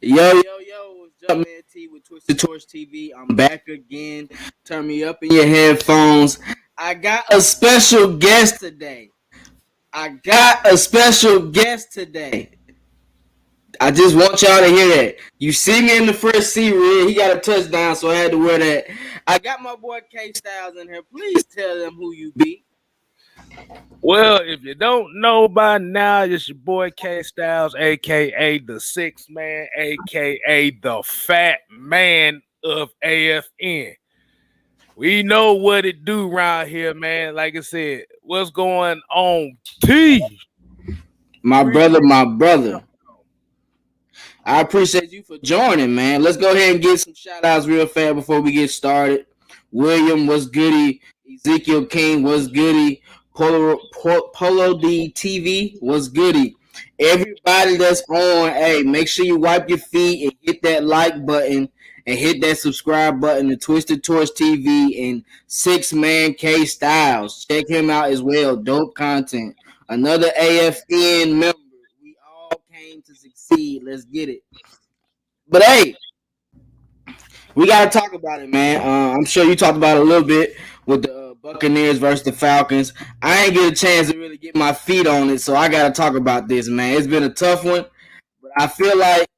Yo, what's up, man? T with Twisted Torch TV. I'm back again. Turn me up in your headphones. I got a special guest today. I just want y'all to hear that. You see me in the first C-Red. He got a touchdown, so I had to wear that. I got my boy K Styles in here. Please tell them who you be. Well, if you don't know by now, it's your boy K Styles, aka the Six Man, aka the Fat Man of AFN. We know what it do around here, man. Like I said, what's going on, T? My brother. I appreciate you for joining, man. Let's go ahead and get some shout outs real fast before we get started. William, what's goody? Ezekiel King, what's goody? Polo D TV, what's goody? Everybody that's on, hey, make sure you wipe your feet and hit that like button and hit that subscribe button to Twisted Torch TV and Six Man K Styles. Check him out as well. Dope content. Another AFN member. We all came to succeed. Let's get it. But hey, we gotta talk about it, man. I'm sure you talked about it a little bit with the Buccaneers versus the Falcons. I ain't get a chance to really get my feet on it, so I gotta talk about this, man. It's been a tough one, but I feel like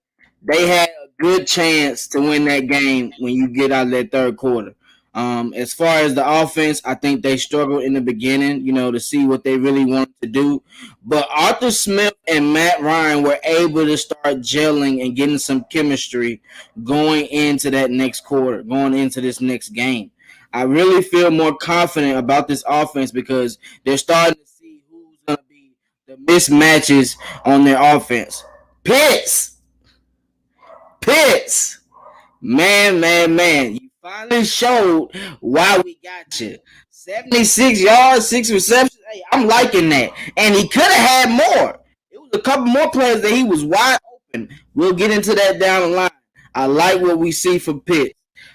they had a good chance to win that game when you get out of that third quarter. As far as the offense, I think they struggled in the beginning, to see what they really wanted to do. But Arthur Smith and Matt Ryan were able to start gelling and getting some chemistry going into that next quarter, going into this next game. I really feel more confident about this offense because they're starting to see who's going to be the mismatches on their offense. Pitts. Man. You finally showed why we got you. 76 yards, 6 receptions. Hey, I'm liking that. And he could have had more. It was a couple more plays that he was wide open. We'll get into that down the line. I like what we see from Pitts.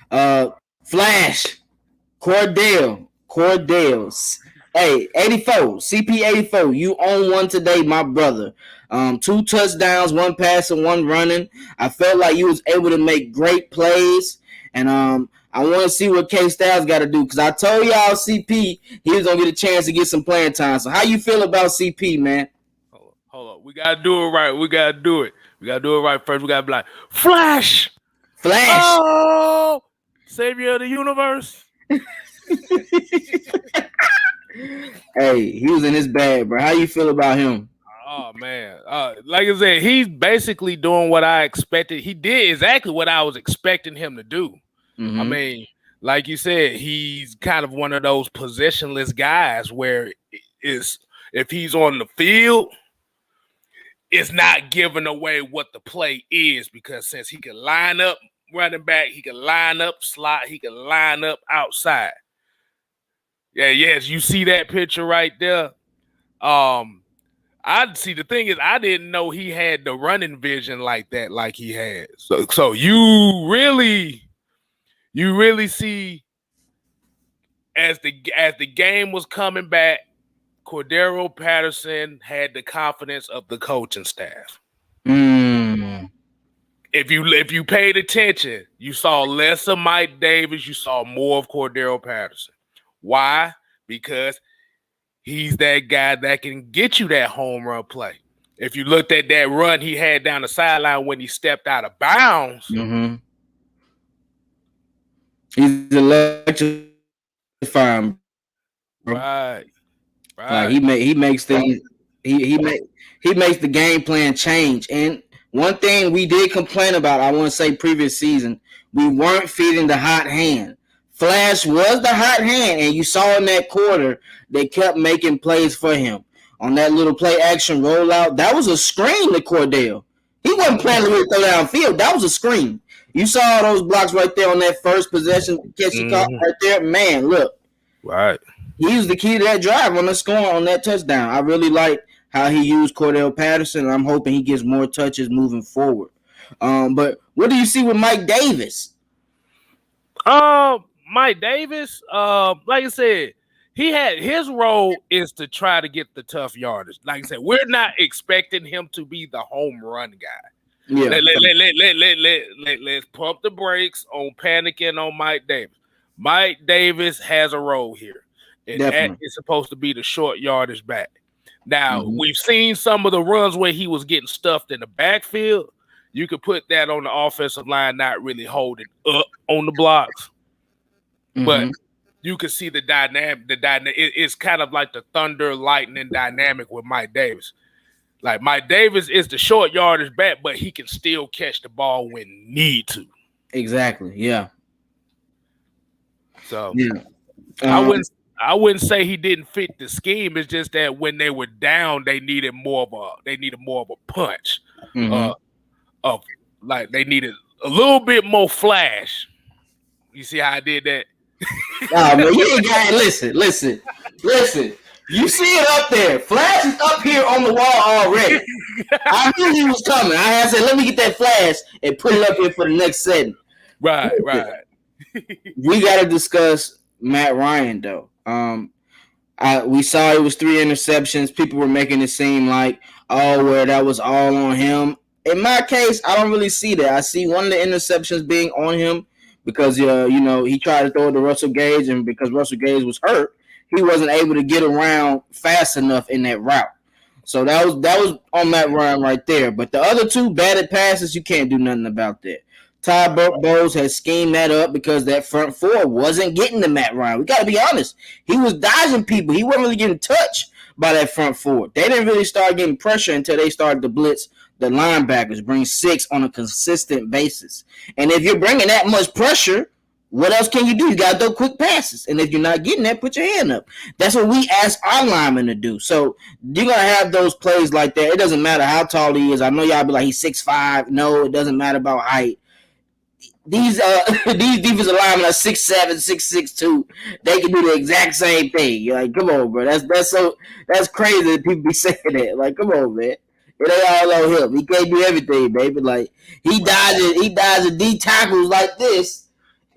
Flash. Cordell. Hey, 84. CP 84. You own one today, my brother. 2 touchdowns, 1 passing, 1 running. I felt like you was able to make great plays. And I want to see what K Styles got to do because I told y'all CP he was gonna get a chance to get some playing time. So how you feel about CP, man? Hold on. We gotta do it right. We gotta do it right first. We gotta be like Flash. Oh, savior of the universe. Hey, he was in his bag, bro. How you feel about him? Oh man, like I said, he's basically doing what I expected. He did exactly what I was expecting him to do. Mm-hmm. I mean, like you said, he's kind of one of those possessionless guys where if he's on the field, it's not giving away what the play is because since he can line up running back, he can line up slot, he can line up outside. Yes, you see that picture right there. I see. The thing is, I didn't know he had the running vision like that, like he had. So you really see as the game was coming back, Cordero Patterson had the confidence of the coaching staff. If you paid attention, you saw less of Mike Davis, you saw more of Cordero Patterson. Why? Because he's that guy that can get you that home run play. If you looked at that run he had down the sideline when he stepped out of bounds, he's electrifying, bro. Right. Like he makes things. He makes the game plan change. And one thing we did complain about, I want to say previous season, we weren't feeding the hot hand. Flash was the hot hand, and you saw in that quarter they kept making plays for him. On that little play action rollout, that was a screen to Cordell. He wasn't planning to throw downfield. That was a screen. You saw those blocks right there on that first possession catch he caught right there. Man, look. Right. He was the key to that drive on the score on that touchdown. I really like how he used Cordell Patterson, and I'm hoping he gets more touches moving forward. But what do you see with Mike Davis? Mike Davis, like I said, he had his role is to try to get the tough yardage. Like I said, we're not expecting him to be the home run guy. Yeah. Let's pump the brakes on panicking on Mike Davis. Mike Davis has a role here. And that is supposed to be the short yardage back. Now, we've seen some of the runs where he was getting stuffed in the backfield. You could put that on the offensive line not really holding up on the blocks. But you can see the dynamic. It's kind of like the thunder, lightning dynamic with Mike Davis. Like Mike Davis is the short yardage back, but he can still catch the ball when need to. Exactly. Yeah. So I wouldn't say he didn't fit the scheme. It's just that when they were down, they needed more of a punch. They needed a little bit more flash. You see how I did that? Nah, man, you ain't got it. Listen. You see it up there. Flash is up here on the wall already. I knew he was coming. I had said, let me get that flash and put it up here for the next setting. Right. We got to discuss Matt Ryan, though. We saw it was 3 interceptions. People were making it seem like, where that was all on him. In my case, I don't really see that. I see one of the interceptions being on him because, he tried to throw it to Russell Gage, and because Russell Gage was hurt, he wasn't able to get around fast enough in that route. So that was on Matt Ryan right there. But the other 2 batted passes, you can't do nothing about that. Todd Bowles has schemed that up because that front 4 wasn't getting to Matt Ryan. We got to be honest. He was dodging people. He wasn't really getting touched by that front 4. They didn't really start getting pressure until they started to blitz the linebackers, bring 6 on a consistent basis. And if you're bringing that much pressure, what else can you do? You got to throw quick passes. And if you're not getting that, put your hand up. That's what we ask our linemen to do. So you're going to have those plays like that. It doesn't matter how tall he is. I know y'all be like, he's 6'5". No, it doesn't matter about height. These defensive linemen are 6'7", 6'6", 2. They can do the exact same thing. You're like, come on, bro. That's crazy that people be saying that. Like, come on, man. It ain't all on him. He can't do everything, baby. Like he dodges D tackles like this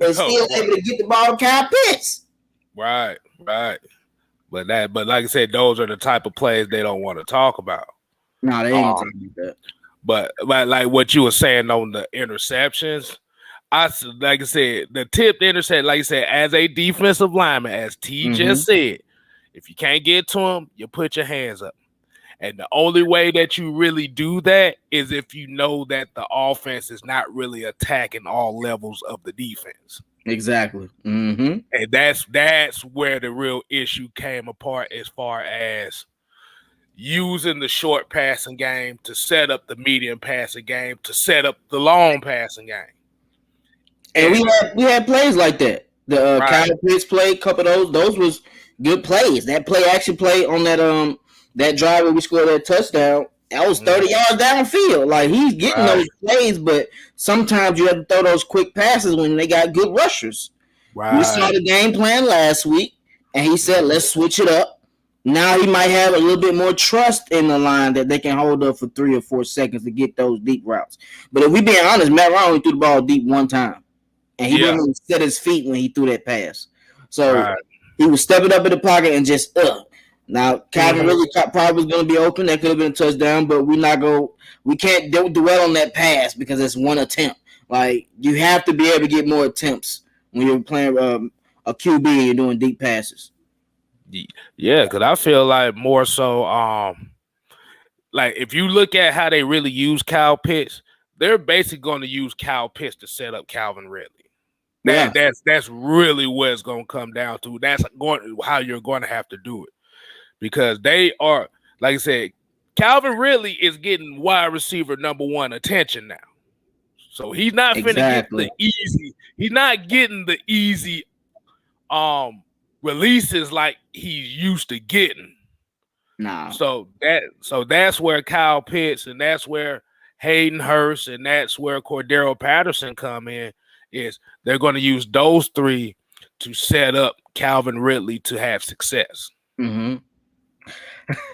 and still able to get the ball to Kyle Pitts. Right. But like I said, those are the type of plays they don't want to talk about. No, they ain't talking about that. But like what you were saying on the interceptions, like I said, the tipped intercept, like I said, as a defensive lineman, as T just said, if you can't get to him, you put your hands up. And the only way that you really do that is if you know that the offense is not really attacking all levels of the defense. Exactly. And that's where the real issue came apart as far as using the short passing game to set up the medium passing game, to set up the long passing game. And we had plays like that. The Kyle Pitts play, a couple of those was good plays. That play action play on that drive where we scored that touchdown, that was 30 yards downfield. Like he's getting those plays, but sometimes you have to throw those quick passes when they got good rushers. Right. We saw the game plan last week, and he said, let's switch it up. Now he might have a little bit more trust in the line that they can hold up for 3 or 4 seconds to get those deep routes. But if we being honest, Matt Ryan only threw the ball deep one time, and he didn't even set his feet when he threw that pass. So he was stepping up in the pocket and just Now, Calvin really probably was going to be open. That could have been a touchdown, but we can't dwell on that pass because it's one attempt. Like, you have to be able to get more attempts when you're playing a QB and you're doing deep passes. Yeah, because I feel like more so, like if you look at how they really use Kyle Pitts, they're basically going to use Kyle Pitts to set up Calvin Ridley. That's really what it's going to come down to. That's how you're going to have to do it. Because they are, like I said, Calvin Ridley is getting wide receiver number 1 attention now. So he's not finna get the easy. He's not getting the easy releases like he's used to getting. No. So that's where Kyle Pitts and that's where Hayden Hurst and that's where Cordero Patterson come in. Is they're going to use those 3 to set up Calvin Ridley to have success.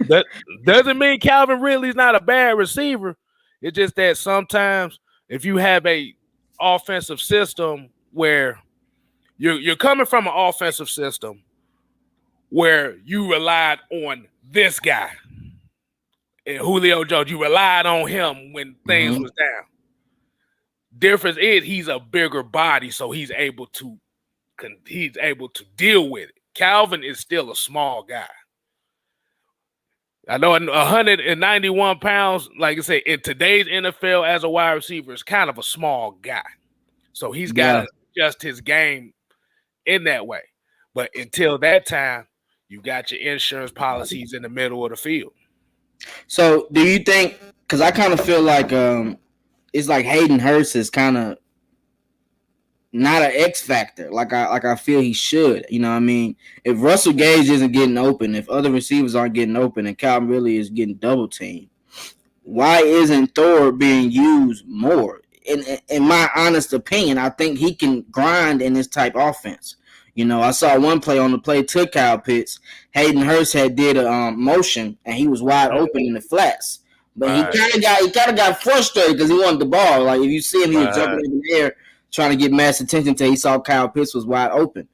That doesn't mean Calvin Ridley's not a bad receiver. It's just that sometimes if you have a offensive system where you're coming from an offensive system where you relied on this guy and Julio Jones, you relied on him when things was down. difference is he's a bigger body, so he's able to deal with it. Calvin is still a small guy. I know 191 pounds, like I say, in today's NFL as a wide receiver is kind of a small guy. So he's got to adjust his game in that way. But until that time, you got your insurance policies in the middle of the field. So do you think, because I kind of feel like it's like Hayden Hurst is kind of not an X factor like I feel he should. You know what I mean? If Russell Gage isn't getting open, if other receivers aren't getting open, and Calvin Ridley is getting double teamed, why isn't Thor being used more? In my honest opinion, I think he can grind in this type offense. You know, I saw one play on the play to Kyle Pitts. Hayden Hurst had did a motion, and he was wide open in the flats. But he kind of got frustrated because he wanted the ball. Like, if you see him, he was jumping in the air trying to get mass attention until he saw Kyle Pitts was wide open.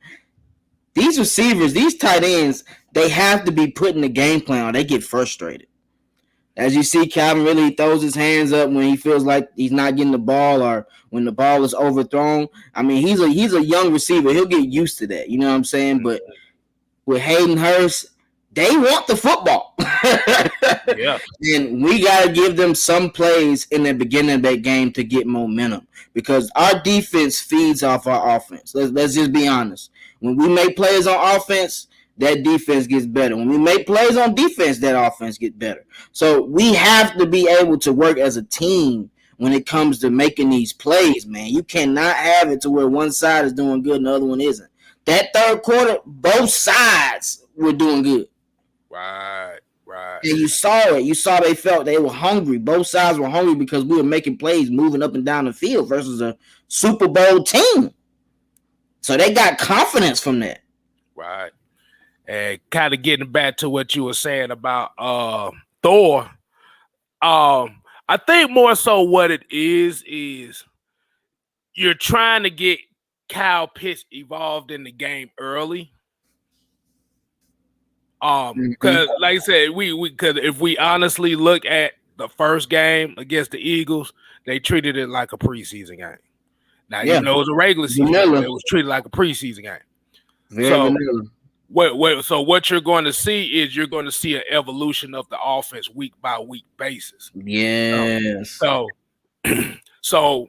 These receivers, these tight ends, they have to be put in the game plan or they get frustrated. As you see, Calvin really throws his hands up when he feels like he's not getting the ball or when the ball is overthrown. I mean, he's a young receiver. He'll get used to that. You know what I'm saying? But with Hayden Hurst, they want the football. Yeah. And we got to give them some plays in the beginning of that game to get momentum because our defense feeds off our offense. Let's just be honest. When we make plays on offense, that defense gets better. When we make plays on defense, that offense gets better. So we have to be able to work as a team when it comes to making these plays, man. You cannot have it to where one side is doing good and the other one isn't. That third quarter, both sides were doing good. Right. And you saw it. You saw they felt they were hungry. Both sides were hungry because we were making plays moving up and down the field versus a Super Bowl team. So they got confidence from that. Right. And kind of getting back to what you were saying about Thor, I think more so what it is you're trying to get Kyle Pitts evolved in the game early. Because like I said, because if we honestly look at the first game against the Eagles, they treated it like a preseason game. Now you know it was a regular season game, it was treated like a preseason game. So what you're going to see is you're going to see an evolution of the offense week by week basis. Yes. So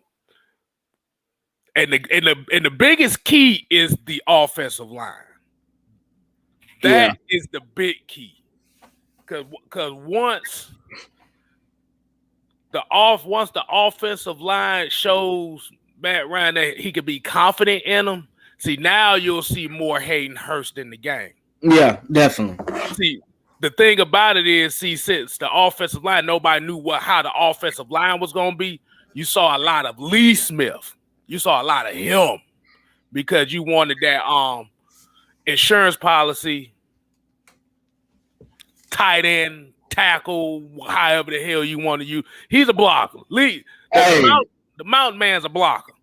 and the biggest key is the offensive line. That is the big key. Because once the offensive line shows Matt Ryan that he could be confident in them, see, now you'll see more Hayden Hurst in the game. Yeah, definitely. See, the thing about it is, since the offensive line, nobody knew how the offensive line was going to be, you saw a lot of Lee Smith. You saw a lot of him because you wanted that insurance policy, tight end, tackle, however the hell you want to use. He's a blocker. The mountain man's a blocker.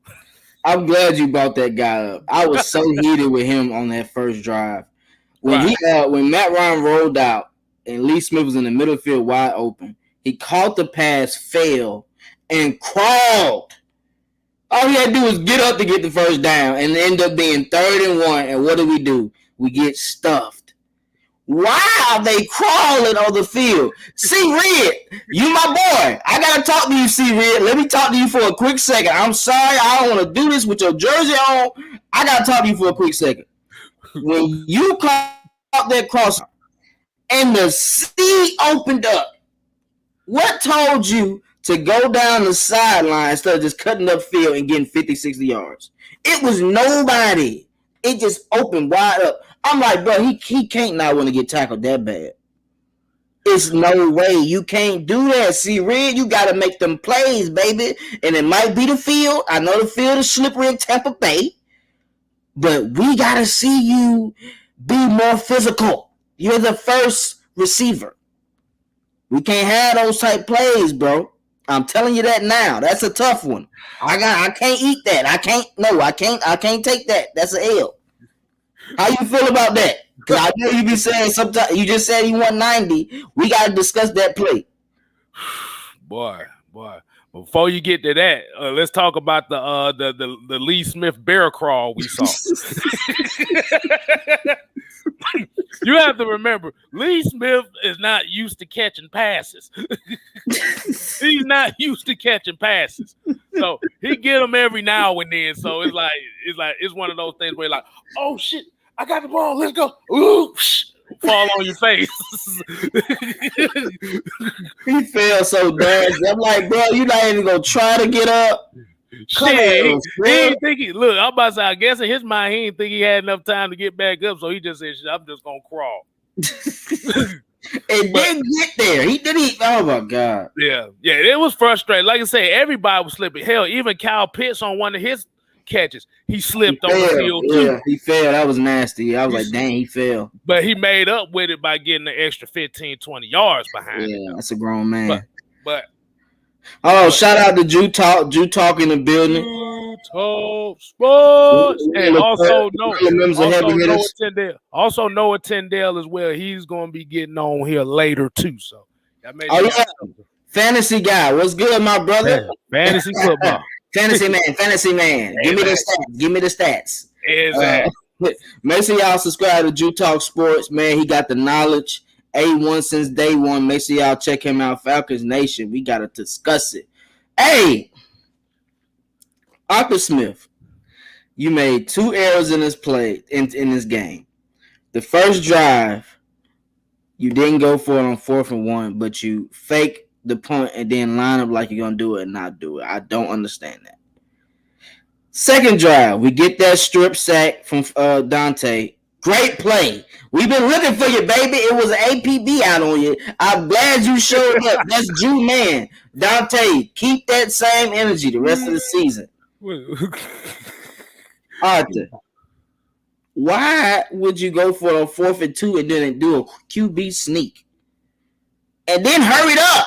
I'm glad you brought that guy up. I was so heated with him on that first drive. When Matt Ryan rolled out and Lee Smith was in the middle field wide open, he caught the pass, fell, and crawled. All he had to do was get up to get the first down and end up being 3rd and 1. And what do? We get stuffed. Why are they crawling on the field? C. Red, you my boy. I got to talk to you, C. Red. Let me talk to you for a quick second. I'm sorry. I don't want to do this with your jersey on. I got to talk to you for a quick second. When you caught that cross and the sea opened up, what told you to go down the sideline instead of just cutting up field and getting 50, 60 yards? It was nobody. It just opened wide up. I'm like, bro, he can't not want to get tackled that bad. It's no way. You can't do that. See, Red, you got to make them plays, baby. And it might be the field. I know the field is slippery in Tampa Bay. But we got to see you be more physical. You're the first receiver. We can't have those type plays, bro. I'm telling you that now. That's a tough one. I can't eat that. I can't take that. That's an L. How you feel about that? Because I know you be saying sometimes. You just said he won 90. We got to discuss that play. Boy. Before you get to that, let's talk about the Lee Smith bear crawl we saw. You have to remember, Lee Smith is not used to catching passes. He's not used to catching passes. So he get them every now and then. So it's one of those things where you're like, oh shit, I got the ball, let's go. Ooh, fall on your face. He fell so bad. I'm like, bro, you not even gonna try to get up. Shit, he didn't think look, I'm about to say, I guess in his mind, he didn't think he had enough time to get back up, so he just said, I'm just gonna crawl. And didn't get there. He didn't. Oh my god. Yeah, it was frustrating. Like I said, everybody was slipping. Hell, even Kyle Pitts on one of his catches, he slipped on the field too. Yeah, he fell. That was nasty. I was like, dang, he fell. But he made up with it by getting an extra 15, 20 yards behind him. Yeah, that's a grown man. But shout out to Jew Talk in the building. Jew Talk Sports. And also Noah Tyndale as well. He's going to be getting on here later too. So fantasy guy. What's good, my brother? Fantasy football. Fantasy man. Give me the stats. Exactly. Make sure y'all subscribe to Jew Talk Sports, man. He got the knowledge. A1 since day one. Make sure y'all check him out. Falcons Nation. We gotta discuss it. Hey, Arthur Smith, you made 2 errors in this play in this game. The first drive, you didn't go for it on 4th and 1, but you fake the punt and then line up like you're gonna do it and not do it. I don't understand that. Second drive, we get that strip sack from Dante. Great play. We've been looking for you, baby. It was an APB out on you. I'm glad you showed up. That's Jew man. Dante, keep that same energy the rest of the season. Arthur, why would you go for it on 4th and 2 and then do a QB sneak? And then hurry up.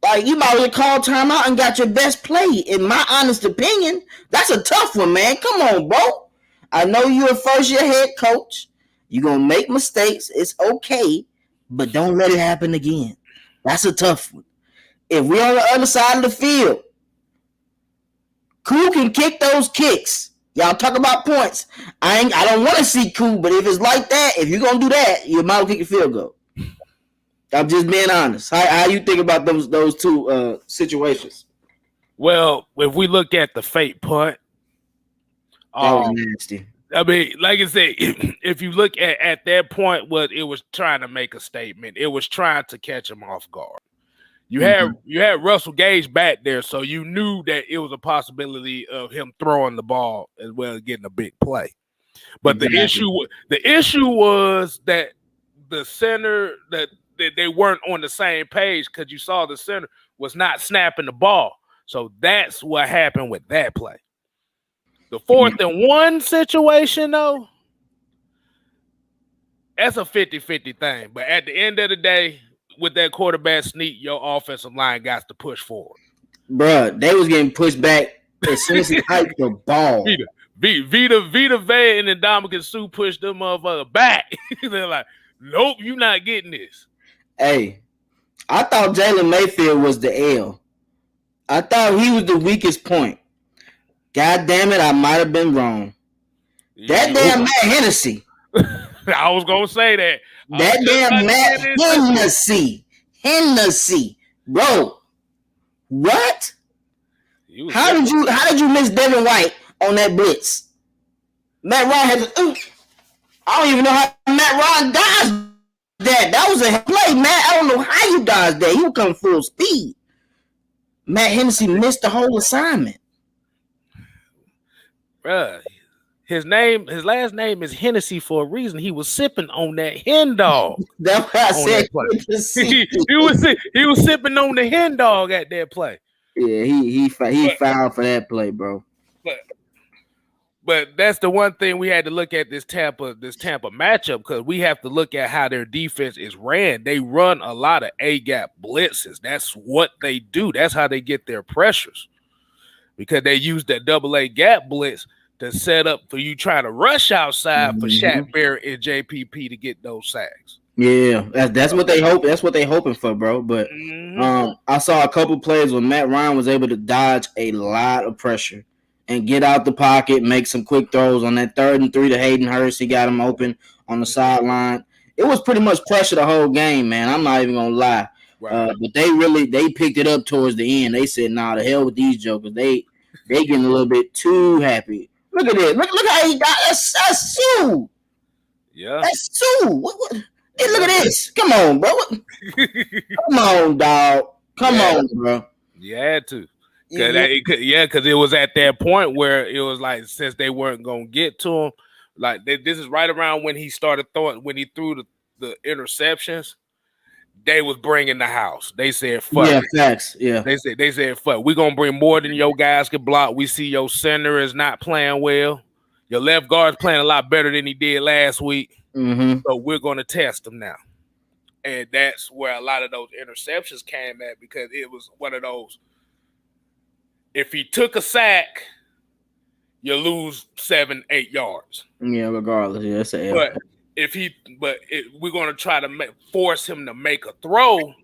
Like, you might have called timeout and got your best play, in my honest opinion. That's a tough one, man. Come on, bro. I know you're a first-year head coach. You're going to make mistakes. It's okay, but don't let it happen again. That's a tough one. If we're on the other side of the field, Koo can kick those kicks. Y'all talk about points. I don't want to see Koo, but if it's like that, if you're going to do that, you might kick a field goal. I'm just being honest. How you think about those two situations? Well, if we look at the fake punt, that was nasty. I mean, like I said, if you look at that point, it was trying to make a statement. It was trying to catch him off guard. You had Russell Gage back there, so you knew that it was a possibility of him throwing the ball as well as getting a big play. But the issue was that the center that they weren't on the same page, because you saw the center was not snapping the ball. So that's what happened with that play. The 4th and 1 situation, though, that's a 50-50 thing. But at the end of the day, with that quarterback sneak, your offensive line got to push forward. Bruh, they was getting pushed back as soon as he hiked the ball. Vita Vea and Ndamukong Suh pushed them motherfucker back. They're like, nope, you're not getting this. Hey, I thought Jalen Mayfield was the L. I thought he was the weakest point. God damn it, I might have been wrong. That damn Matt Hennessy. I was going to say that. That damn Matt Hennessy. Bro, what? How did you miss Devin White on that blitz? Matt Ryan has I don't even know how Matt Ryan dodged that. That was a play, Matt. I don't know how you dodged that. He was coming full speed. Matt Hennessy missed the whole assignment. Bruh, his last name is Hennessy for a reason. He was sipping on that hen dog. That's what I said. He was sipping on the hen dog at that play. Yeah, he fouled for that play, bro. But that's the one thing we had to look at this Tampa matchup, because we have to look at how their defense is ran. They run a lot of A-gap blitzes. That's what they do. That's how they get their pressures, because they use that AA gap blitz to set up for you trying to rush outside for Shaq Barrett and JPP to get those sacks. Yeah, that's what they hope. That's what they hoping for, bro. But I saw a couple plays where Matt Ryan was able to dodge a lot of pressure and get out the pocket, make some quick throws on that 3rd and 3 to Hayden Hurst. He got him open on the sideline. It was pretty much pressure the whole game, man. I'm not even gonna lie. Right. But they picked it up towards the end. They said, "Nah, the hell with these jokers. They getting a little bit too happy. Look at this. Look how he got that's Sue. Yeah, that's Sue. What? Hey, look at this. Come on, bro. Come on, dog. Come on, bro. You had to. Because it was at that point where it was like, since they weren't going to get to him, like this is right around when he started when he threw the interceptions, they was bringing the house. They said, fuck it. Facts. Yeah. They said, fuck, we're going to bring more than your guys can block. We see your center is not playing well. Your left guard's playing a lot better than he did last week. So we're going to test him now. And that's where a lot of those interceptions came at, because it was one of those, if he took a sack, you lose 7-8 yards. Yeah, regardless. Yeah, it's a L. But we're going to try to force him to make a throw,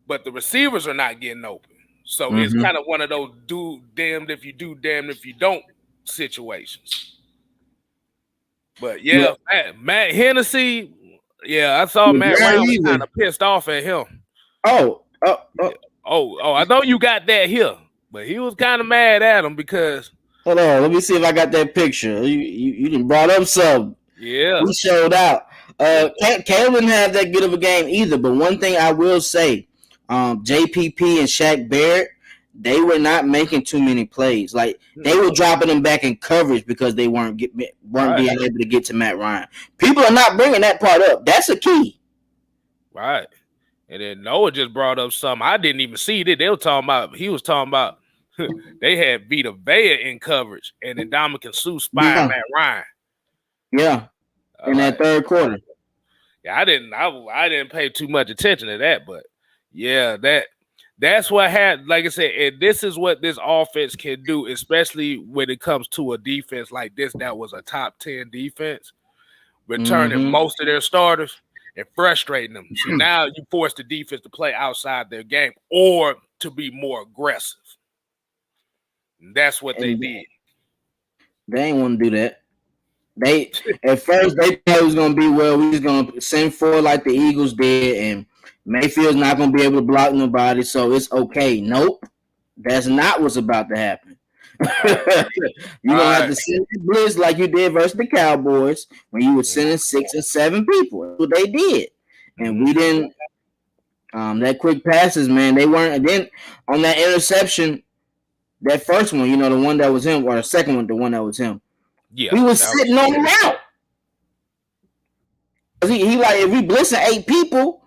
but the receivers are not getting open. So it's kind of one of those do damned if you do, damned if you don't situations. But Matt Hennessy, I saw Matt Ryan was kind of pissed off at him. Oh, I know you got that here, but he was kind of mad at him because. Hold on, let me see if I got that picture. You done brought up some. Yeah, we showed out. Caleb didn't have that good of a game either. But one thing I will say, JPP and Shaq Barrett, they were not making too many plays. Like they were dropping them back in coverage because they weren't being able to get to Matt Ryan. People are not bringing that part up. That's a key. Right. And then Noah just brought up something I didn't even see that he was talking about they had Vita Vea in coverage and then Dominican Sue spying Matt Ryan. Yeah. In that third quarter. Yeah, I didn't pay too much attention to that, but yeah, that's what had, like I said, and this is what this offense can do, especially when it comes to a defense like this that was a top 10 defense, returning most of their starters and frustrating them. So now you force the defense to play outside their game or to be more aggressive. And that's what they did. They ain't want to do that. They at first they thought it was gonna be, well, we just gonna send forward like the Eagles did, and Mayfield's not gonna be able to block nobody, so it's okay. Nope, that's not what's about to happen. You're gonna have to send the blitz like you did versus the Cowboys when you were sending 6 and 7 people. That's what they did, and we didn't. That quick passes, man, they weren't. And then on that interception, that first one, the one that was him, or the second one, the one that was him. Yeah, we was sitting on him out. He like, if we blitzing 8 people,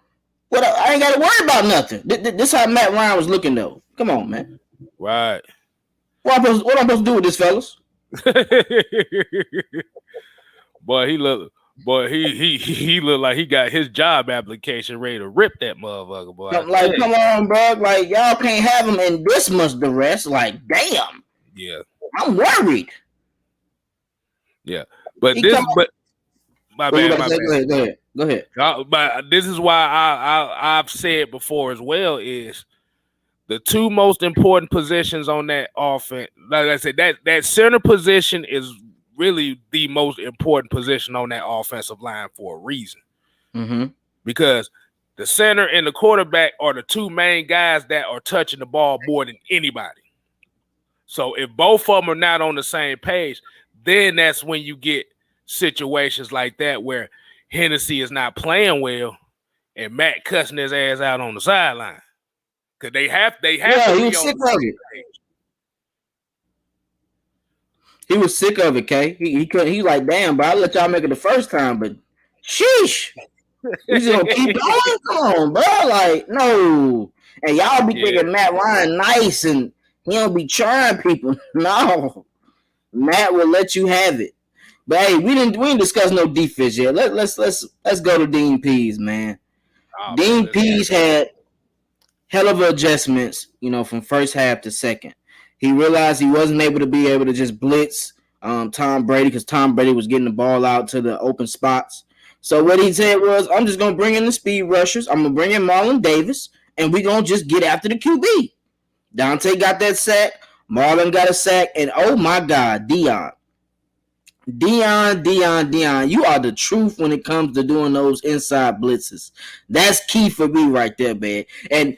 I ain't got to worry about nothing. This how Matt Ryan was looking though. Come on, man. Right. What I'm supposed to do with this, fellas? Boy, he looked like he got his job application ready to rip that motherfucker, boy. Like, come on, bro. Like, y'all can't have him in this much duress. Like, damn. Yeah. I'm worried. Yeah. But my bad. Go ahead. But this is why I've said before as well, is the two most important positions on that offense. Like I said, that center position is really the most important position on that offensive line for a reason. Because the center and the quarterback are the two main guys that are touching the ball more than anybody. So if both of them are not on the same page, then that's when you get situations like that where Hennessy is not playing well and Matt cussing his ass out on the sideline. Because they have to be on the same page. He was sick of it, Kay. He couldn't. He like, damn, bro, I let y'all make it the first time, but sheesh, we just gonna keep going. Come on, bro. Like, no. And y'all be thinking Matt Ryan nice and he don't be trying people. No, Matt will let you have it. But hey, we didn't discuss no defense yet. Let's go to Dean Pease, man. Dean Pease had hell of adjustments, from first half to second. He realized he wasn't able to just blitz Tom Brady because Tom Brady was getting the ball out to the open spots. So what he said was, I'm just going to bring in the speed rushers. I'm going to bring in Marlon Davis, and we're going to just get after the QB. Dante got that sack. Marlon got a sack. And, oh, my God, Dion. You are the truth when it comes to doing those inside blitzes. That's key for me right there, man. And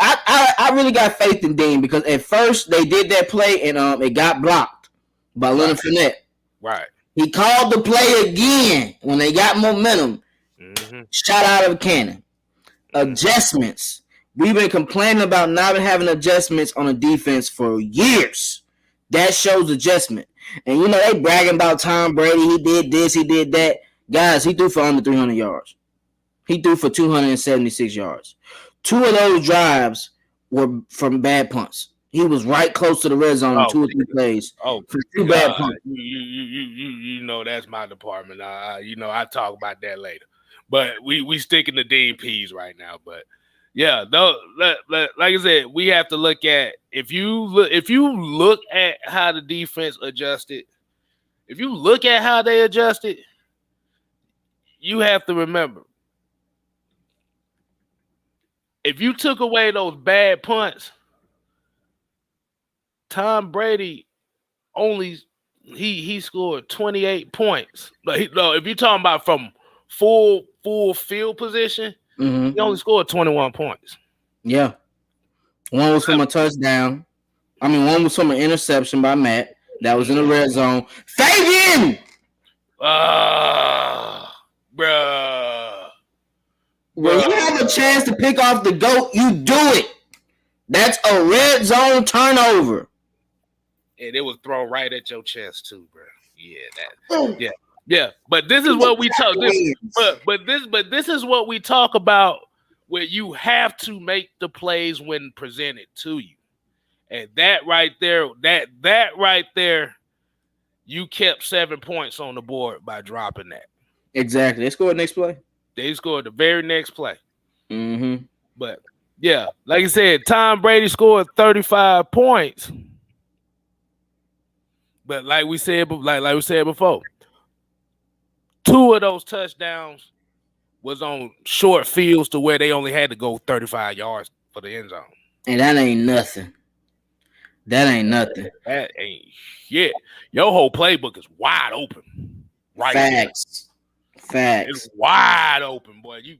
I really got faith in Dean because at first they did that play and it got blocked by Leonard Fournette. Right. He called the play again when they got momentum. Mm-hmm. Shot out of a cannon. Mm-hmm. Adjustments. We've been complaining about not having adjustments on a defense for years. That shows adjustment. And, you know, they bragging about Tom Brady. He did this, he did that. Guys, he threw for under 300 yards. He threw for 276 yards. 2 of those drives were from bad punts. He was right close to the red zone in 2 or 3 plays. For 2 bad punts. You know that's my department. I talk about that later. But we sticking to DPs right now. But yeah, like I said, we have to look at if you look at how the defense adjusted. If you look at how they adjusted, you have to remember. If you took away those bad punts, Tom Brady only he scored 28 points. But if you're talking about from full field position, mm-hmm. He only scored 21 points. Yeah. One was from a touchdown. One was from an interception by Matt. That was in the red zone. Fabian! Bruh. When you have a chance to pick off the GOAT, you do it. That's a red zone turnover. And it was thrown right at your chest too, bro. Yeah. But this is what we talk. But this is what we talk about. Where you have to make the plays when presented to you, and that right there, you kept 7 points on the board by dropping that. Exactly. They scored next play. They scored the very next play. Mm-hmm. But yeah, like I said, Tom Brady scored 35 points. But like we said before, 2 of those touchdowns was on short fields to where they only had to go 35 yards for the end zone. And that ain't nothing. That ain't shit. Your whole playbook is wide open. Right. Facts. It's wide open, boy. You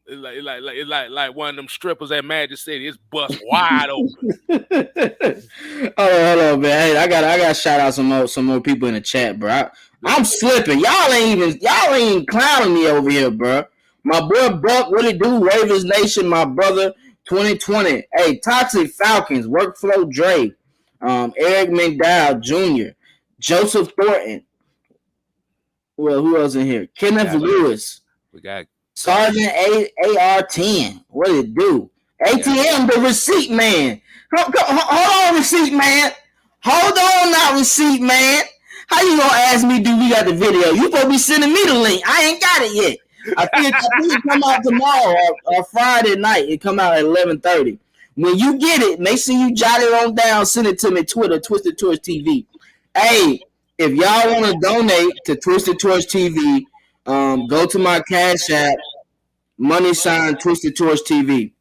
it's like one of them strippers at Magic City. It's bust wide open. Hold on, man. Hey, I got shout out some more people in the chat, bro. I'm slipping. Y'all ain't even clowning me over here, bro. My boy Buck, what it do? Ravens Nation, my brother, 2020. Hey, Toxic Falcons, Workflow Dre, Eric McDowell Jr., Joseph Thornton. Well, who else in here? Kenneth Lewis. We got Sergeant AR10. What it do? ATM, the receipt man. Hold on, receipt man. Hold on now, receipt man. How you gonna ask me, do we got the video? You supposed to be sending me the link. I ain't got it yet. I think it come out tomorrow or Friday night. It come out at 11:30. When you get it, make sure you jot it on down. Send it to me, Twitter, Twisted Torch TV. Hey, if y'all want to donate to Twisted Torch TV, go to my Cash App, # Twisted Torch TV.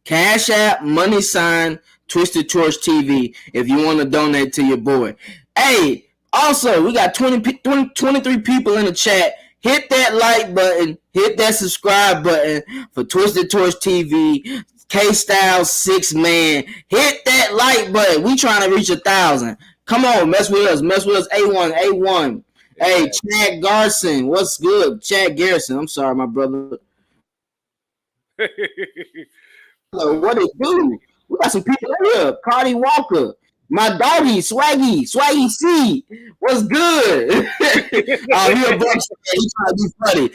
Cash App, # Twisted Torch TV if you want to donate to your boy. Hey, also, we got 23 people in the chat. Hit that like button. Hit that subscribe button for Twisted Torch TV. K-Styles 6 man. Hit that like button. We trying to reach 1,000. Come on, mess with us. A1. Hey, Chad Garrison. What's good? Chad Garrison. I'm sorry, my brother. What it do? We got some people here. Cardi Walker. My doggy, Swaggy C. What's good? He a bunch. He trying to be funny.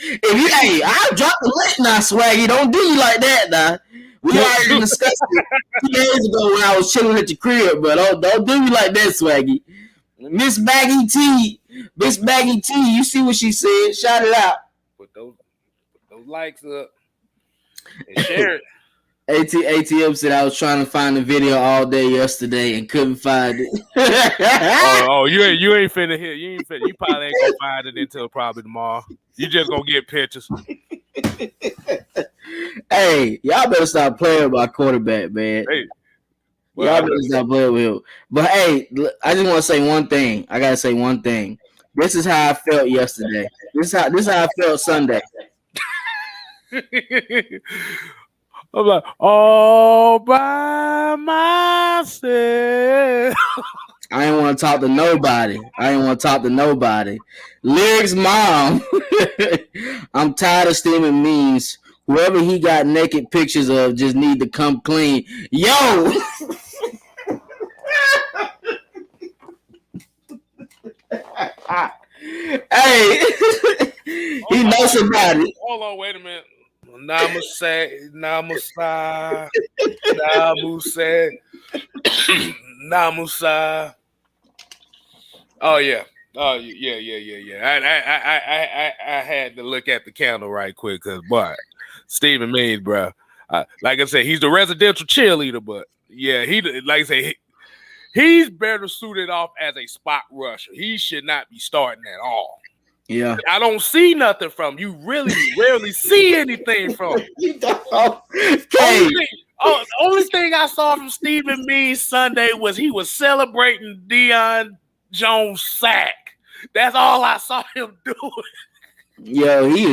I'll drop the link now, Swaggy. Don't do you like that, now. We already discussed it 2 days ago when I was chilling at the crib, but don't do me like that, Swaggy. Miss Baggy T, you see what she said? Shout it out. Put those likes up and share it. ATM said I was trying to find the video all day yesterday and couldn't find it. you ain't finna hit. You probably ain't gonna find it until probably tomorrow. You just gonna get pictures. Hey, y'all better stop playing with my quarterback, man. Hey, y'all better stop playing with him. But hey, I just want to say one thing. I gotta say one thing. This is how I felt yesterday. This is how I felt Sunday. I'm like, all by myself. I ain't want to talk to nobody. Lyrics mom. I'm tired of steaming memes. Whoever he got naked pictures of just need to come clean. Yo! Hey! He knows somebody. Hold on, wait a minute. Namaste. Oh yeah. I had to look at the candle right quick because boy, Stephen Means, bro. Like I said, he's the residential cheerleader, but yeah, he's better suited off as a spot rusher. He should not be starting at all. Yeah, I don't see nothing from you. Really, rarely see anything from him. You don't. Only thing I saw from Stephen Means Sunday was he was celebrating Deion Jones' sack. That's all I saw him doing. Yo, he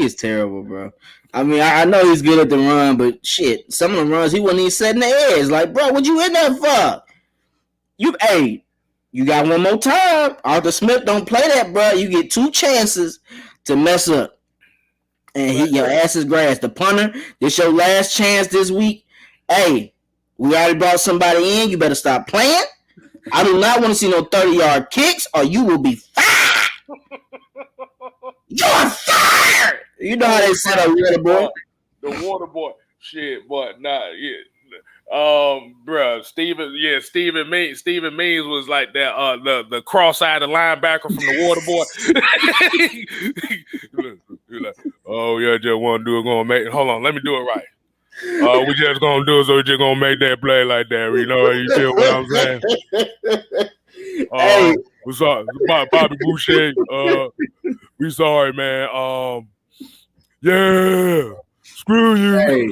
is terrible, bro. I mean, I know he's good at the run, but shit, some of the runs he wasn't even setting the edge. Like, bro, what you in there for? You got one more time. Arthur Smith don't play that, bro. You get 2 chances to mess up. And your ass is grass. The punter, this your last chance this week. Hey, we already brought somebody in. You better stop playing. I do not want to see no 30-yard kicks or you will be fired. You're fired. You know how they said a water boy. The water boy. Shit, but nah, yeah. Bro, Stephen Means was like that. The cross-eyed linebacker from the water boy. He like, oh yeah, just want to do it. Gonna make. Hold on, let me do it right. We just gonna do it, so we just gonna make that play like that. You know, you see what I'm saying? Hey, what's up, Bobby Boucher? We sorry, man. Yeah. Screw you. Hey,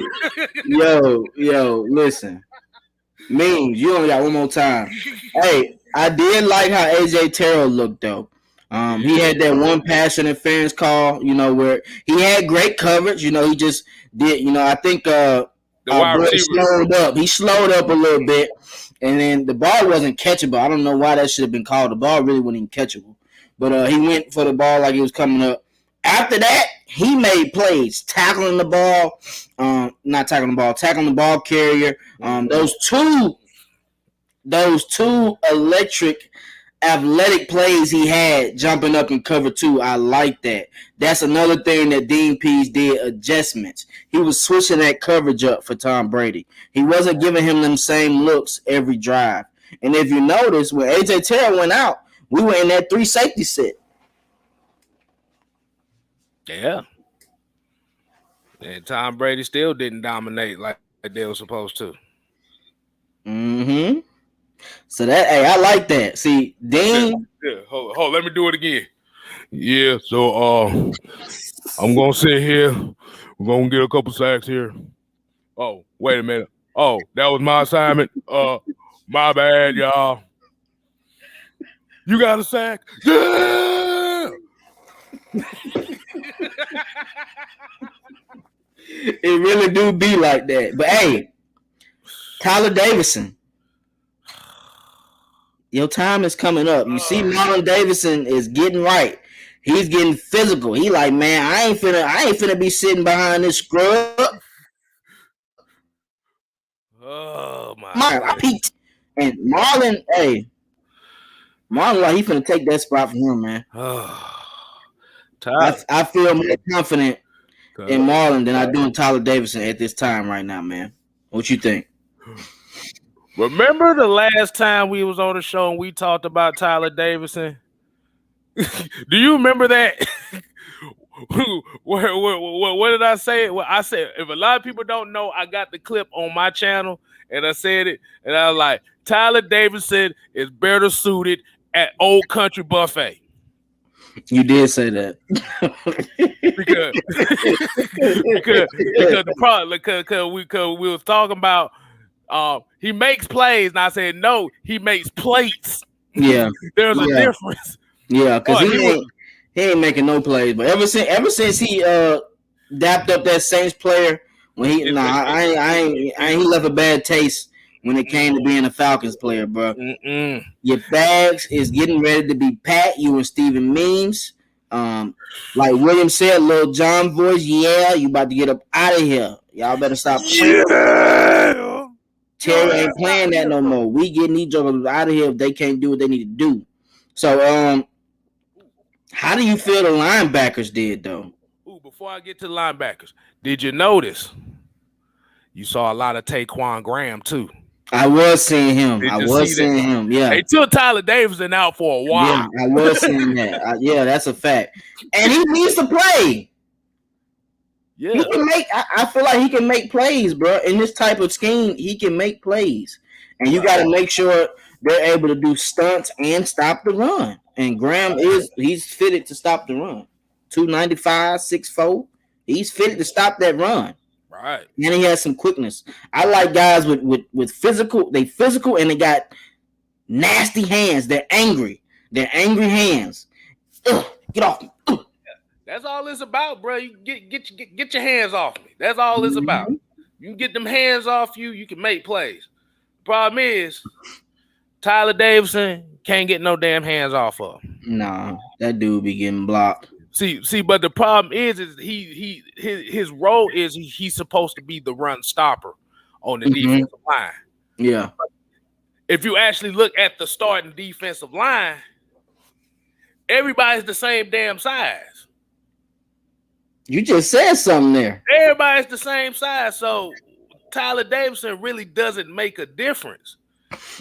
yo, listen. Means, you only got one more time. Hey, I did like how AJ Terrell looked, though. He had that one pass interference call, you know, where he had great coverage. You know, he just did, you know, I think the boy slowed up. He slowed up a little bit, and then the ball wasn't catchable. I don't know why that should have been called. The ball really wasn't even catchable. But he went for the ball like it was coming up. After that, he made plays, tackling the ball, tackling the ball carrier. Those two electric, athletic plays he had jumping up in cover 2. I like that. That's another thing that Dean Pease did, adjustments. He was switching that coverage up for Tom Brady. He wasn't giving him them same looks every drive. And if you notice, when AJ Terrell went out, we were in that 3 safety set. Yeah. And Tom Brady still didn't dominate like they were supposed to. Mm-hmm. So I like that. See, Dean. Yeah. Hold, let me do it again. Yeah, so I'm gonna sit here. We're gonna get a couple sacks here. Oh, wait a minute. Oh, that was my assignment. My bad, y'all. You got a sack? Yeah. It really do be like that. But hey, Tyler Davidson, your time is coming up. You see, Marlon Davidson is getting right. He's getting physical. He like, man, I ain't finna be sitting behind this scrub. Oh my! I peeked, and Marlon, like he finna take that spot from him, man. I feel more confident in Marlon than I do in Tyler Davidson at this time right now, man. What you think? Remember the last time we was on the show and we talked about Tyler Davidson? Do you remember that? What did I say? Well, I said, if a lot of people don't know, I got the clip on my channel and I said it, and I was like, Tyler Davidson is better suited at Old Country Buffet. You did say that. because the problem because we was talking about he makes plays, and I said no, he makes plates. Yeah, There's a difference. Yeah, because he ain't making no plays. But ever since he dapped up that Saints player when he he left a bad taste when it came to being a Falcons player, bro. Your bags is getting ready to be packed. You and Steven Means. Like William said, Lil John voice, yeah, you about to get up out of here. Y'all better stop playing. Yeah. Terry ain't playing that no more. We getting these jokers out of here if they can't do what they need to do. So, how do you feel the linebackers did though? Before I get to the linebackers, did you notice you saw a lot of Taquan Graham too? I was seeing him. Yeah. They took Tyler Davidson out for a while. Yeah, I was seeing that. Yeah, that's a fact. And he needs to play. Yeah. He can make. I feel like he can make plays, bro. In this type of scheme, he can make plays. And you got to make sure they're able to do stunts and stop the run. And Graham he's fitted to stop the run. 295, 6'4". He's fitted to stop that run. Right. And he has some quickness. I like guys with physical. They physical and they got nasty hands. They're angry. They're angry hands. Ugh, get off me. Ugh. That's all it's about, bro. You get your hands off me. That's all it's about. You can get them hands off you. You can make plays. Problem is, Tyler Davidson can't get no damn hands off of him. Nah, that dude be getting blocked. See, but the problem is his role is he's supposed to be the run stopper on the defensive line. Yeah. If you actually look at the starting defensive line, everybody's the same damn size. You just said something there. Everybody's the same size, so Tyler Davidson really doesn't make a difference.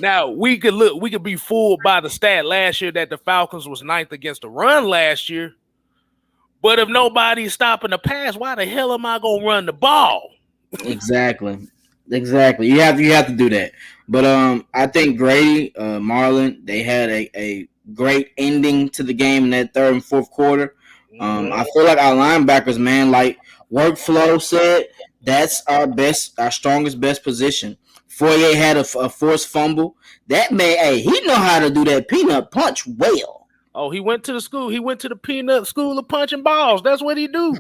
Now we could be fooled by the stat last year that the Falcons was 9th against the run last year. But if nobody's stopping the pass, why the hell am I gonna run the ball? Exactly. You have to do that. But I think Grady, Marlon, they had a great ending to the game in that third and fourth quarter. I feel like our linebackers, man, like Workflow said, that's our strongest, best position. Foyer had a forced fumble. That man, hey, he know how to do that peanut punch well. Oh, he went to the school. He went to the peanut school of punching balls. That's what he do.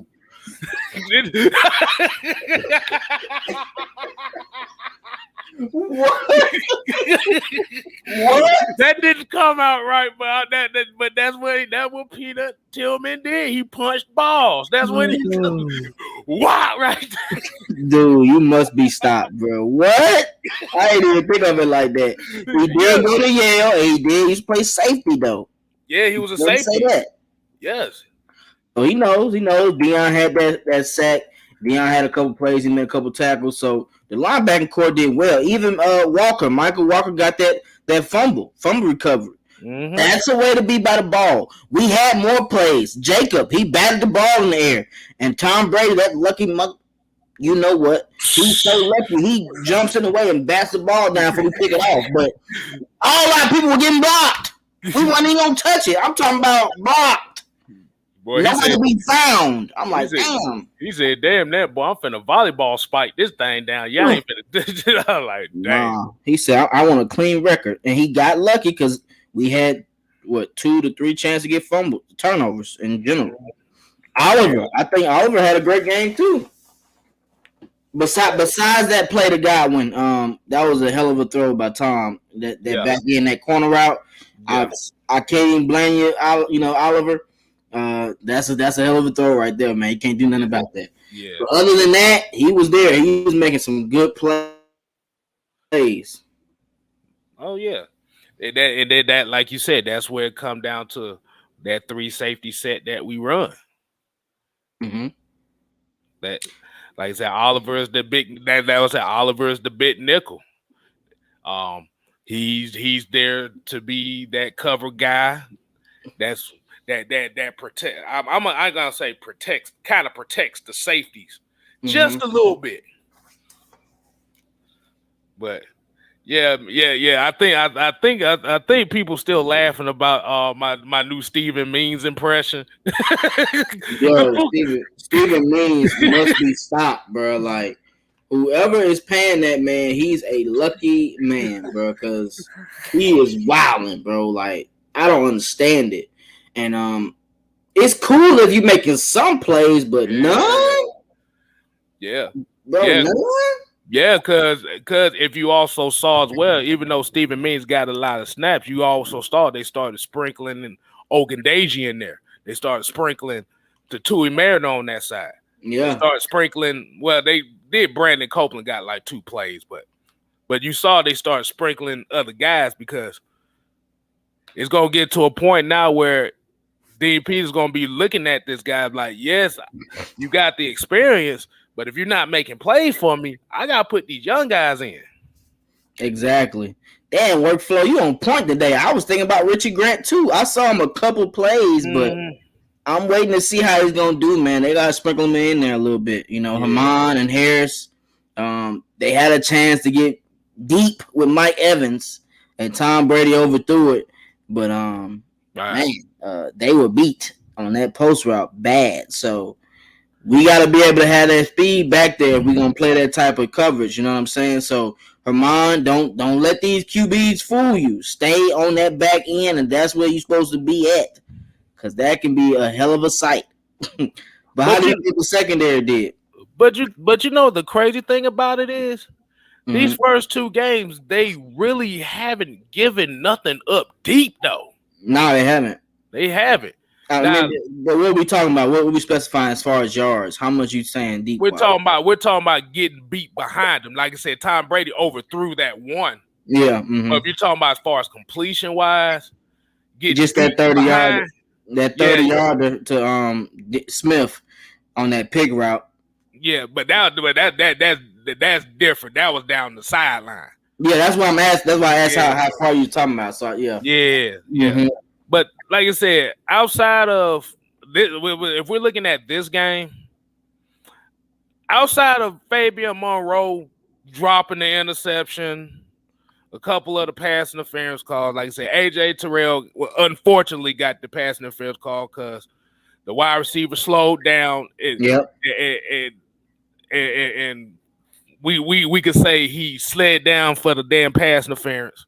What? That didn't come out right, but that's what Peanut Tillman did. He punched balls. That's what he did. Wow, right there. Dude, you must be stopped, bro. What? I didn't even think of it like that. He did go to Yale, and he did. He played safety though. Yeah, he was a safety. Say that. Yes. So he knows. Deion had that sack. Deion had a couple plays. He made a couple tackles. So the linebacking core did well. Even Michael Walker got that fumble recovery. Mm-hmm. That's a way to be by the ball. We had more plays. Jacob, he batted the ball in the air. And Tom Brady, that lucky mother, you know what? He's so lucky. He jumps in the way and bats the ball down before we pick it off. But all our people were getting blocked. We wasn't even going to touch it. I'm talking about blocked. Boy, nobody to be found. I'm like, damn. He said, damn that, boy, I'm finna volleyball spike this thing down. Y'all ain't finna. I'm like, damn. Nah. He said, I want a clean record. And he got lucky because we had, 2 to 3 chances to get fumbled, turnovers in general. Oliver, I think Oliver had a great game too. Besides that play to Godwin, that was a hell of a throw by Tom. That back in that corner route. Yeah. I can't even blame you, Oliver. That's a hell of a throw right there, man. You can't do nothing about that. Yeah. But other than that, he was there. He was making some good plays. Oh yeah, and that like you said, that's where it come down to that 3 safety set that we run. Mm-hmm. That, like I said, Oliver is the big. That was Oliver is the big nickel. He's there to be that cover guy. That's that protect. I'm gonna say protects the safeties just a little bit. But Yeah. I think people still laughing about my new Stephen Means impression. Yo, Stephen Means must be stopped, bro. Like whoever is paying that man, he's a lucky man, bro, because he is wilding, bro. Like I don't understand it, and it's cool if you making some plays, but none. Yeah, bro, yeah. none. Yeah, because if you also saw as well, even though Stephen Means got a lot of snaps, you also saw they started sprinkling and Ogundeji in there. They started sprinkling the Tui Merida on that side. Yeah. They started sprinkling. Well, they did. Brandon Copeland got like 2 plays, but you saw they started sprinkling other guys because it's gonna get to a point now where DP is gonna be looking at this guy like, yes, you got the experience. But if you're not making plays for me, I gotta put these young guys in. Exactly. Damn, workflow, you on point today. I was thinking about Richie Grant too. I saw him a couple plays, but I'm waiting to see how he's gonna do, man. They gotta sprinkle him in there a little bit. You know, Haman and Harris. They had a chance to get deep with Mike Evans, and Tom Brady overthrew it. But they were beat on that post route bad. So we got to be able to have that speed back there if we're going to play that type of coverage. You know what I'm saying? So, Herman, don't let these QBs fool you. Stay on that back end, and that's where you're supposed to be at, because that can be a hell of a sight. but how do you think the secondary did? But you know the crazy thing about it is these first 2 games, they really haven't given nothing up deep, though. No, they haven't. They haven't. Now, but what are we talking about? What are we specifying as far as yards? How much you saying deep? We're talking about getting beat behind them. Like I said, Tom Brady overthrew that one. Yeah. But if you're talking about as far as completion wise, just that 30 yard, yarder to Smith on that pig route. Yeah, but that's different. That was down the sideline. Yeah, that's why I'm asking. That's why I asked how far you talking about. So yeah. Yeah. But like I said, outside of this, if we're looking at this game, outside of Fabian Monroe dropping the interception, a couple of the pass interference calls, like I said, AJ Terrell unfortunately got the pass interference call because the wide receiver slowed down. And we could say he slid down for the damn pass interference.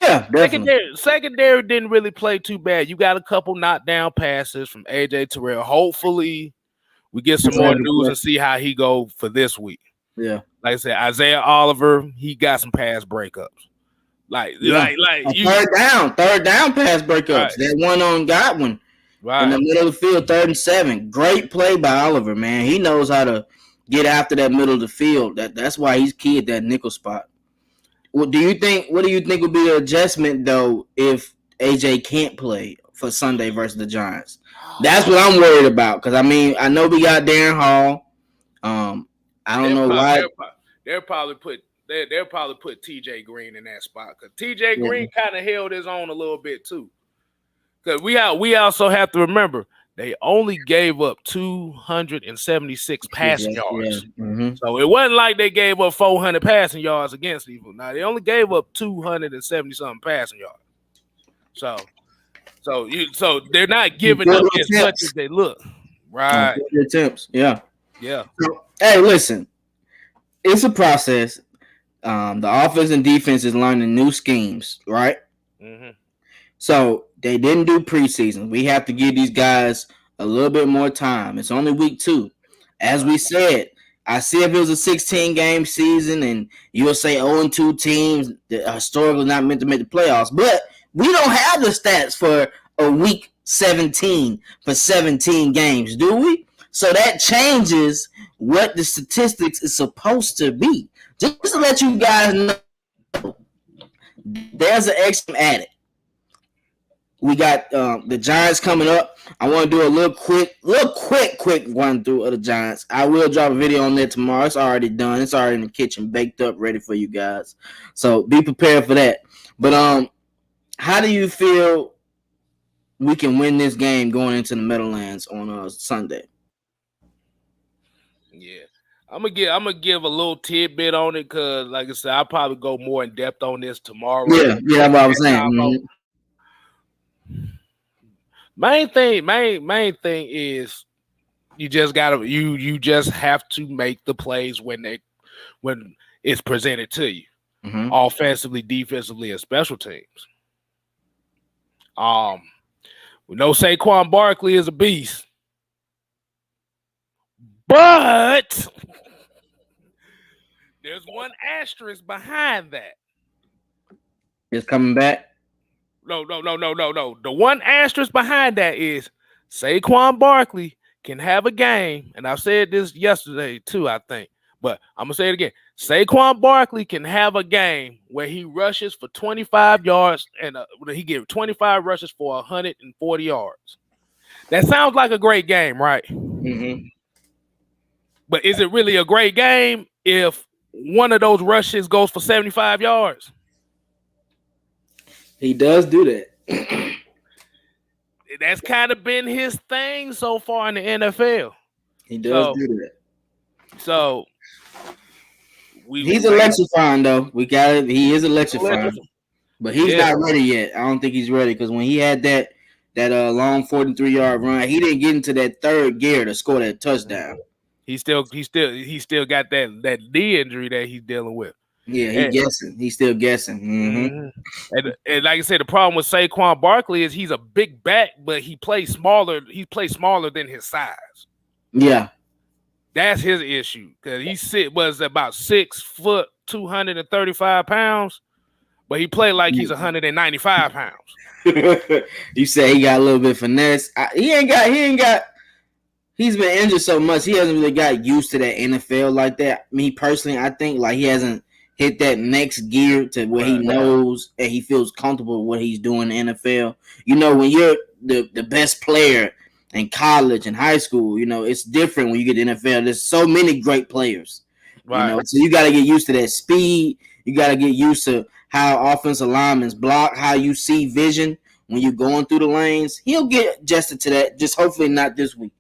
Yeah, definitely. Secondary didn't really play too bad. You got a couple knockdown passes from AJ Terrell. Hopefully, we get some more news and see how he go for this week. Yeah, like I said, Isaiah Oliver, he got some pass breakups. Like third down pass breakups. Right. That one on Godwin in the middle of the field, 3rd and 7. Great play by Oliver, man. He knows how to get after that middle of the field. That's why he's key at that nickel spot. What do you think will be the adjustment, though, if AJ can't play for Sunday versus the Giants? That's what I'm worried about, because, I mean, I know we got Darren Hall. I don't know why. They'll probably put TJ Green in that spot, because TJ Green kind of held his own a little bit, too. Because we also have to remember, they only gave up 276 passing yards. Yeah. So it wasn't like they gave up 400 passing yards against Evil. Now, they only gave up 270-something passing yards. So they're not giving up as much as they look. Right. Attempts. Yeah. Yeah. So, hey, listen. It's a process. The offense and defense is learning new schemes, right? Mm-hmm. So they didn't do preseason. We have to give these guys a little bit more time. It's only week 2. As we said, I see if it was a 16-game season and you'll say 0-2 teams that are historically not meant to make the playoffs. But we don't have the stats for a week 17 for 17 games, do we? So that changes what the statistics is supposed to be. Just to let you guys know, there's an X added. We got the Giants coming up. I want to do a little quick run through of the Giants. I will drop a video on there tomorrow. It's already done. It's already in the kitchen, baked up, ready for you guys. So be prepared for that. But how do you feel we can win this game going into the Meadowlands on Sunday? Yeah, I'm gonna give a little tidbit on it because, like I said, I'll probably go more in depth on this tomorrow. Yeah, that's what I was saying. Main thing is you just gotta you just have to make the plays when it's presented to you, offensively, defensively, and special teams. We know Saquon Barkley is a beast, but there's one asterisk behind that. It's coming back. No. The one asterisk behind that is Saquon Barkley can have a game, and I said this yesterday too, I think, but I'm gonna say it again. Saquon Barkley can have a game where he rushes for 25 yards and he gives 25 rushes for 140 yards. That sounds like a great game, right? But is it really a great game if one of those rushes goes for 75 yards? He does do that. That's kind of been his thing so far in the NFL. He does do that. So he's electrifying, though. We got it. He is electrifying, but he's not ready yet. I don't think he's ready because when he had that long 43-yard run, he didn't get into that third gear to score that touchdown. He still got that knee injury that he's dealing with. Yeah, guessing. He's still guessing. And like I said, the problem with Saquon Barkley is he's a big back, but he plays smaller. He plays smaller than his size. Yeah, that's his issue because was about 6 foot, 235 pounds, but he played like he's 195 pounds. You say he got a little bit of finesse. He's been injured so much. He hasn't really got used to that NFL like that. Me personally, I think like he hasn't hit that next gear to where he knows and he feels comfortable with what he's doing in the NFL. You know, when you're the best player in college and high school, you know, it's different when you get to the NFL. There's so many great players. Right. You know, so you got to get used to that speed. You got to get used to how offensive linemen block, how you see vision when you're going through the lanes. He'll get adjusted to that, just hopefully not this week.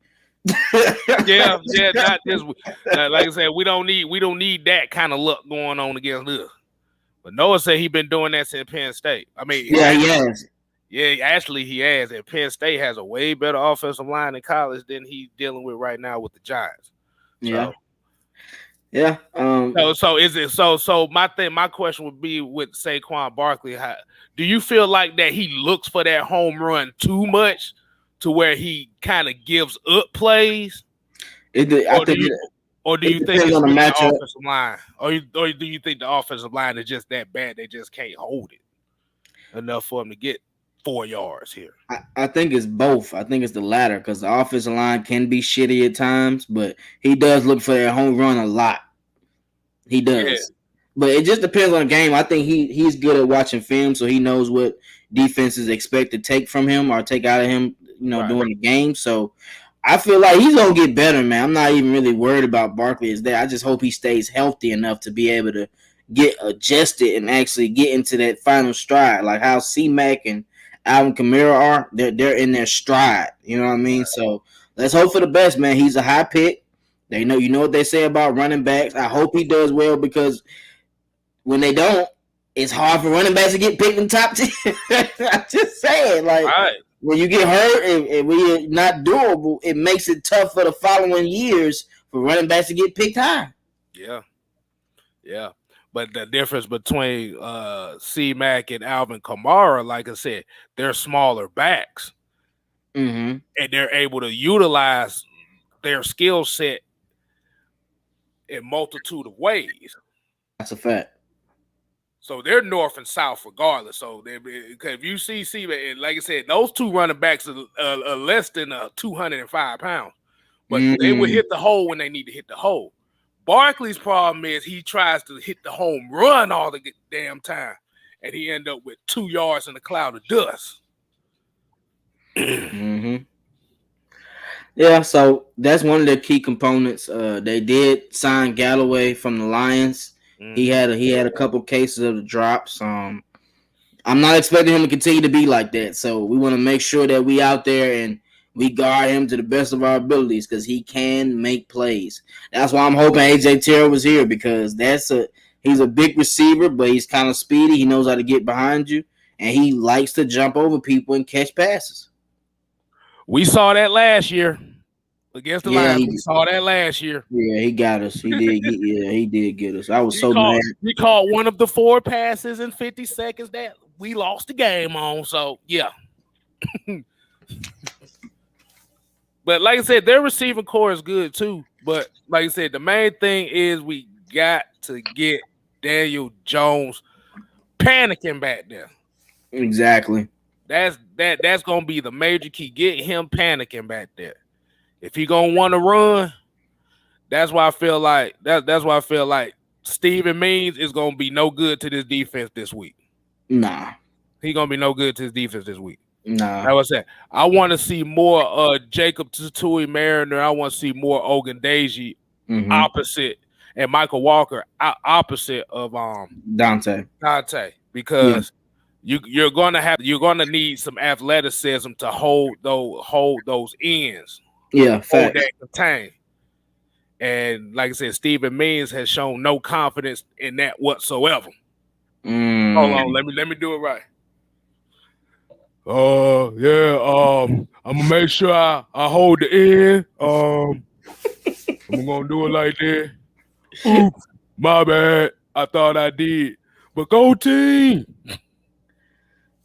yeah, not this week. Like I said, we don't need that kind of luck going on against us. But Noah said he's been doing that since Penn State. I mean, he has. Yeah, actually he has. And Penn State has a way better offensive line in college than he's dealing with right now with the Giants. Yeah. So is it so my question would be with Saquon Barkley, do you feel like that he looks for that home run too much to where he kind of gives up plays? Or do you think it's on the offensive line? Or do you think the offensive line is just that bad they just can't hold it enough for him to get 4 yards here? I think it's both. I think it's the latter because the offensive line can be shitty at times, but he does look for that home run a lot. He does. Yeah. But it just depends on the game. I think he's good at watching film, so he knows what defenses expect to take from him or take out of him, you know, during the game. So I feel like he's going to get better, man. I'm not even really worried about Barkley is there. I just hope he stays healthy enough to be able to get adjusted and actually get into that final stride. Like how C-Mac and Alvin Kamara are, they're in their stride. You know what I mean? So let's hope for the best, man. He's a high pick. You know what they say about running backs. I hope he does well because when they don't, it's hard for running backs to get picked in top 10. I'm just saying, like when you get hurt and when you're not durable, it makes it tough for the following years for running backs to get picked high. Yeah. But the difference between C-Mac and Alvin Kamara, like I said, they're smaller backs. And they're able to utilize their skill set in multitude of ways. That's a fact. So they're north and south regardless. So if you see C-Mac, like I said, those two running backs are less than 205 pounds. But they will hit the hole when they need to hit the hole. Barkley's problem is he tries to hit the home run all the damn time, and he end up with 2 yards in a cloud of dust. Yeah, so that's one of the key components. They did sign Galloway from the Lions. He had a couple cases of the drops. I'm not expecting him to continue to be like that. So we want to make sure that we out there and we guard him to the best of our abilities because he can make plays. That's why I'm hoping AJ Terrell was here because he's a big receiver, but he's kind of speedy. He knows how to get behind you, and he likes to jump over people and catch passes. We saw that last year against the Lions. We saw that last year. Yeah, he got us. He did. He did get us. I was mad. He caught one of the 4 passes in 50 seconds that we lost the game on. So yeah. But like I said, their receiving core is good too. But like I said, the main thing is we got to get Daniel Jones panicking back there. Exactly. That's gonna be the major key. Get him panicking back there. If he gonna want to run, that's why I feel like Steven Means is gonna be no good to this defense this week. Nah, he gonna be no good to his defense this week. Nah, like I said, I want to see more Jacob Tutui Mariner. I want to see more Ogundeji opposite, and Michael Walker opposite of Dante because you're gonna need some athleticism to hold those ends. Yeah, hold that contain. And like I said, Steven Means has shown no confidence in that whatsoever. Hold on, let me do it right. I'm gonna make sure I hold the end. I'm gonna do it like that. Oops, my bad. I thought I did. But go team.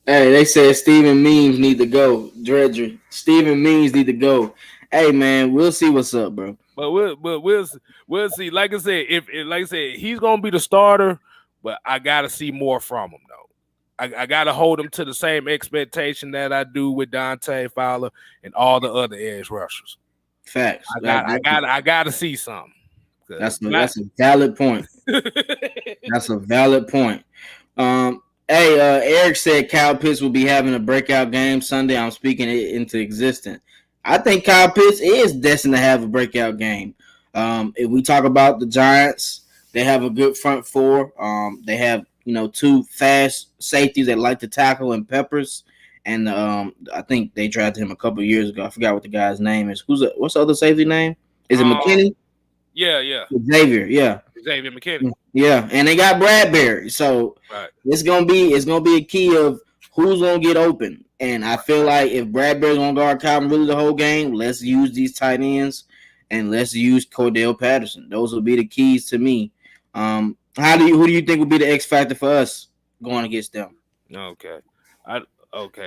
Hey, they said Steven Means need to go. Dredger. Steven Means need to go. Hey man, we'll see what's up, bro. But we'll see. Like I said, he's gonna be the starter, but I gotta see more from him though. I gotta hold him to the same expectation that I do with Dante Fowler and all the other edge rushers. Facts. I gotta see something. That's a valid point. That's a valid point. Eric said Kyle Pitts will be having a breakout game Sunday. I'm speaking it into existence. I think Kyle Pitts is destined to have a breakout game. If we talk about the Giants, they have a good front four. They have 2 fast safeties that like to tackle and Peppers, and I think they drafted him a couple of years ago. I forgot what the guy's name is. What's the other safety name? Is it McKinney? Yeah. Xavier McKinney. Yeah, and they got Bradbury, so it's gonna be a key of who's gonna get open. And I feel like if Bradbury's gonna guard Calvin Ridley the whole game, let's use these tight ends and let's use Cordell Patterson. Those will be the keys to me. Who do you think would be the X factor for us going against them? Okay.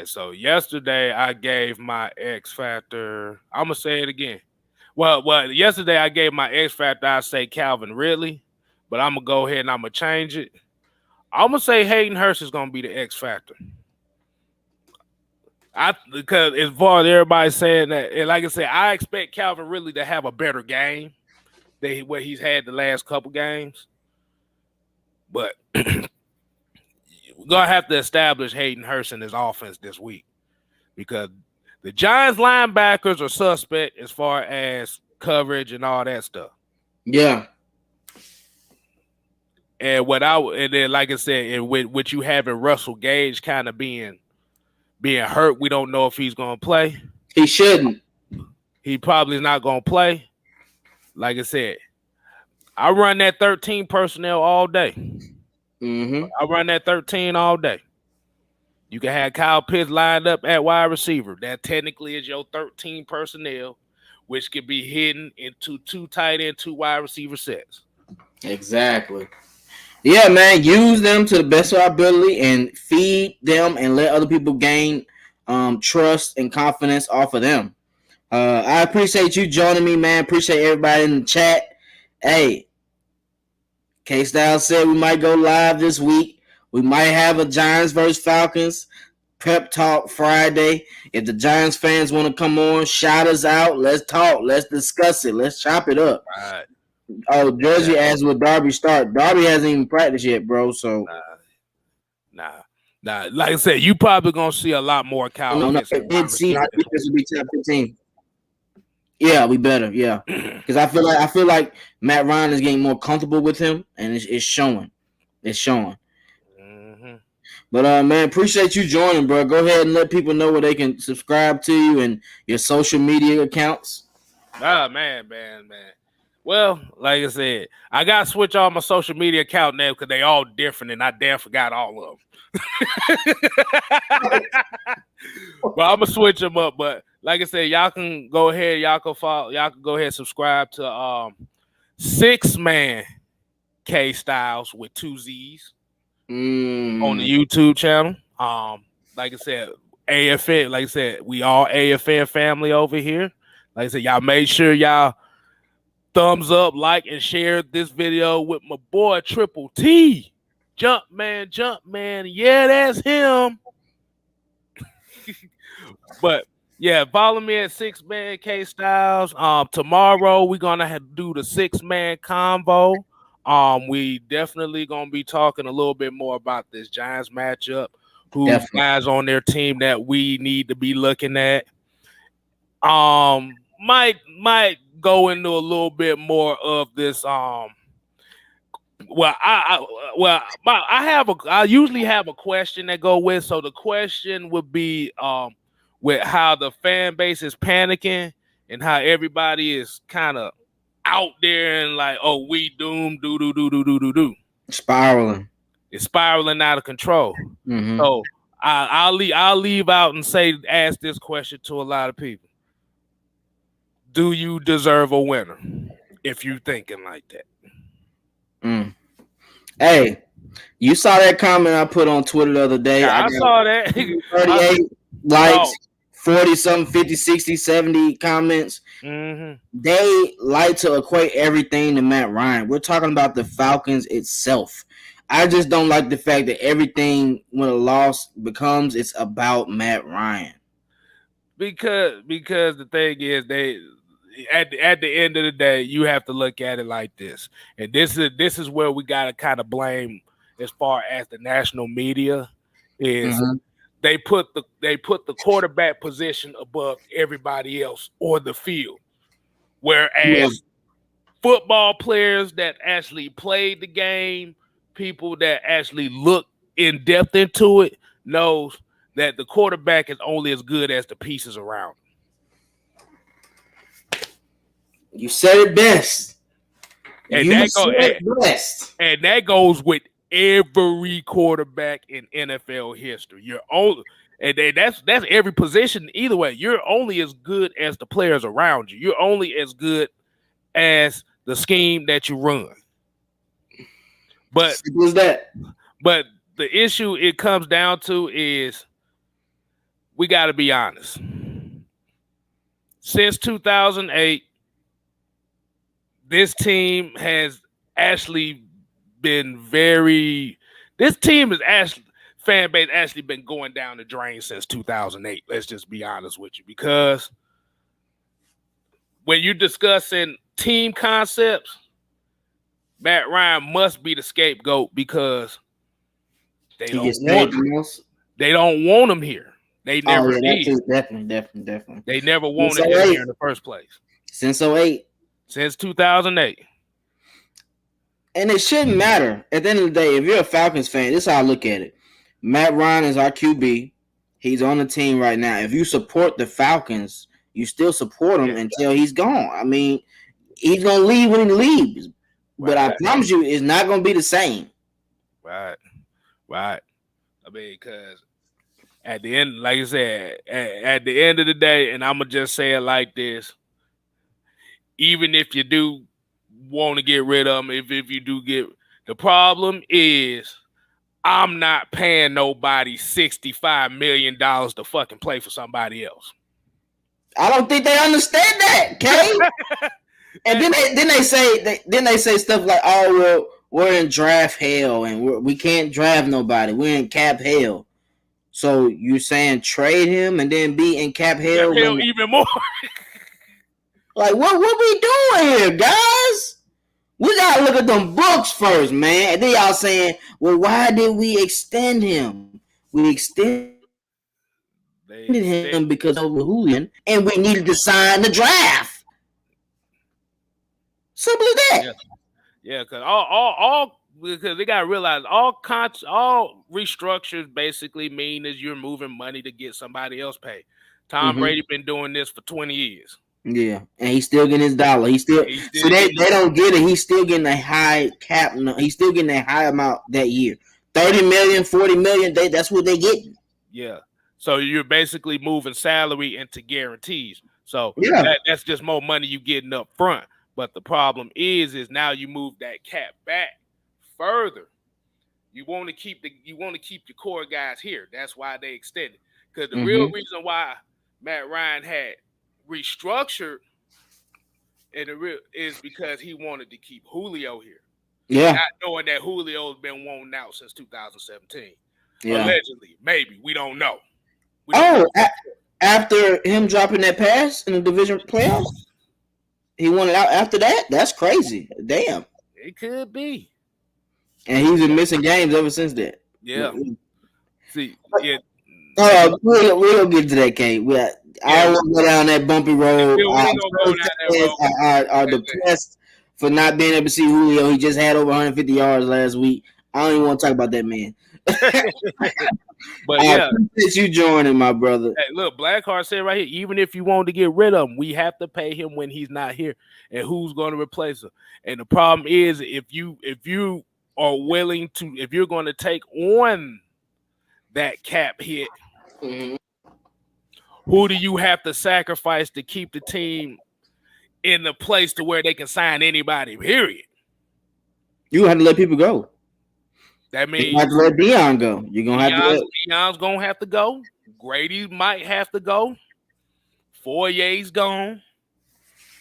So yesterday I gave my X factor. I'm gonna say it again. Well, yesterday I gave my X factor. I say Calvin Ridley, but I'm gonna go ahead and I'm gonna change it. I'm gonna say Hayden Hurst is gonna be the X factor. Because as far as everybody's saying that, and like I said, I expect Calvin Ridley to have a better game than what he's had the last couple games. But we're gonna have to establish Hayden Hurst in his offense this week because the Giants linebackers are suspect as far as coverage and all that stuff. Yeah. And then like I said, and with you having Russell Gage kind of being hurt, we don't know if he's gonna play. He shouldn't. He probably is not gonna play. Like I said, I run that 13 personnel all day. I run that 13 all day. You can have Kyle Pitts lined up at wide receiver. That technically is your 13 personnel, which can be hidden into 2 tight end, 2 wide receiver sets. Exactly. Yeah, man. Use them to the best of our ability and feed them and let other people gain trust and confidence off of them. I appreciate you joining me, man. Appreciate everybody in the chat. Hey, K-Style said we might go live this week. We might have a Giants versus Falcons prep talk Friday. If the Giants fans want to come on, shout us out. Let's talk. Let's discuss it. Let's chop it up. All right. Oh, Jersey asked will Darby start. Darby hasn't even practiced yet, bro. So nah. Like I said, you probably gonna see a lot more Kyle. No, did see our defense will be top 15. Yeah, we better. Yeah, because I feel like Matt Ryan is getting more comfortable with him, and it's showing. It's showing. But man, appreciate you joining, bro. Go ahead and let people know where they can subscribe to you and your social media accounts. Man. Well, like I said, I got to switch all my social media account now because they all different, and I damn forgot all of them. But I'm gonna switch them up. But like I said, y'all can go ahead. Y'all can follow. Y'all can go ahead and subscribe to 6-Man K Styles with 2 Z's on the YouTube channel. Like I said, AFN. Like I said, we all AFN family over here. Like I said, y'all make sure y'all thumbs up, like, and share this video with my boy Triple T. Jumpman. Yeah, that's him. But yeah, follow me at 6-Man K Styles. Tomorrow we're gonna do the 6-man convo. We definitely gonna be talking a little bit more about this Giants matchup. Who's guys on their team that we need to be looking at. Might go into a little bit more of this. I usually have a question that go with. So the question would be with how the fan base is panicking and how everybody is kind of out there and like, oh, we doomed, do. Spiraling. It's spiraling out of control. Mm-hmm. So I'll leave out and ask this question to a lot of people. Do you deserve a winner if you're thinking like that? Hey, you saw that comment I put on Twitter the other day. Yeah, I saw that. 38 likes, 40-something, 50, 60, 70 comments. Mm-hmm. They like to equate everything to Matt Ryan. We're talking about the Falcons itself. I just don't like the fact that everything when a loss becomes, it's about Matt Ryan. Because the thing is, they at the end of the day, you have to look at it like this, and this is where we got to kind of blame as far as the national media is. Mm-hmm. They put the quarterback position above everybody else on the field, whereas football players that actually played the game, people that actually look in depth into it, knows that the quarterback is only as good as the pieces around him. You said it best. And that goes with every quarterback in NFL history. That's every position. Either way, you're only as good as the players around you. You're only as good as the scheme that you run. But what's that? But the issue it comes down to is we got to be honest. Since 2008, this team has actually been fan base actually been going down the drain since 2008. Let's just be honest with you, because when you're discussing team concepts, Matt Ryan must be the scapegoat because they don't want him here. They never did. Definitely. They never wanted him here in the first place. Since 2008. Since 2008. And it shouldn't matter. At the end of the day, if you're a Falcons fan, this is how I look at it. Matt Ryan is our QB. He's on the team right now. If you support the Falcons, you still support him until he's gone. I mean, he's going to leave when he leaves. But I promise you, it's not going to be the same. Right. I mean, because at the end, like I said, at the end of the day, and I'm going to just say it like this, even if you do want to get rid of him, if you do get, the problem is I'm not paying nobody $65 million to fucking play for somebody else. I don't think they understand that, Kay. And then they say stuff like, "Oh, well, we're in draft hell and we can't draft nobody. We're in cap hell." So you're saying trade him and then be in cap hell even more? Like what we doing here, guys? We gotta look at them books first, man. And then y'all saying, "Well, why did we extend him? We extended him because of Julian, and we needed to sign the draft." Simple as that. Yeah, because all because they gotta realize all restructures basically mean is you're moving money to get somebody else paid. Tom Brady been doing this for 20 years. Yeah, and he's still getting his dollar. He's still so they don't get it. He's still getting a high cap. He's still getting a high amount that year. 30 million, 40 million. That's what they get. Yeah. So you're basically moving salary into guarantees. So that's just more money you getting up front. But the problem is now you move that cap back further. You want to keep your core guys here. That's why they extended. Because the real reason why Matt Ryan had restructured is because he wanted to keep Julio here. Yeah. Not knowing that Julio's been wanting out since 2017. Yeah. Allegedly. Maybe. We don't know. After him dropping that pass in the division playoffs, he wanted out after that? That's crazy. Damn. It could be. And he's been missing games ever since that. Yeah. See, yeah. We'll get to that, Kate. I don't want to go down that bumpy road. Are depressed for not being able to see Julio. He just had over 150 yards last week. I don't even want to talk about that man. But yeah, appreciate you joining, my brother. Hey, look, Blackheart said right here, even if you want to get rid of him, we have to pay him when he's not here. And who's going to replace him? And the problem is if you are willing to, if you're going to take on that cap hit, who do you have to sacrifice to keep the team in the place to where they can sign anybody, period? You have to let people go. That means you have to let Deion go. You're gonna have to let Deion's gonna have to go. Grady might have to go. Foyer's gone.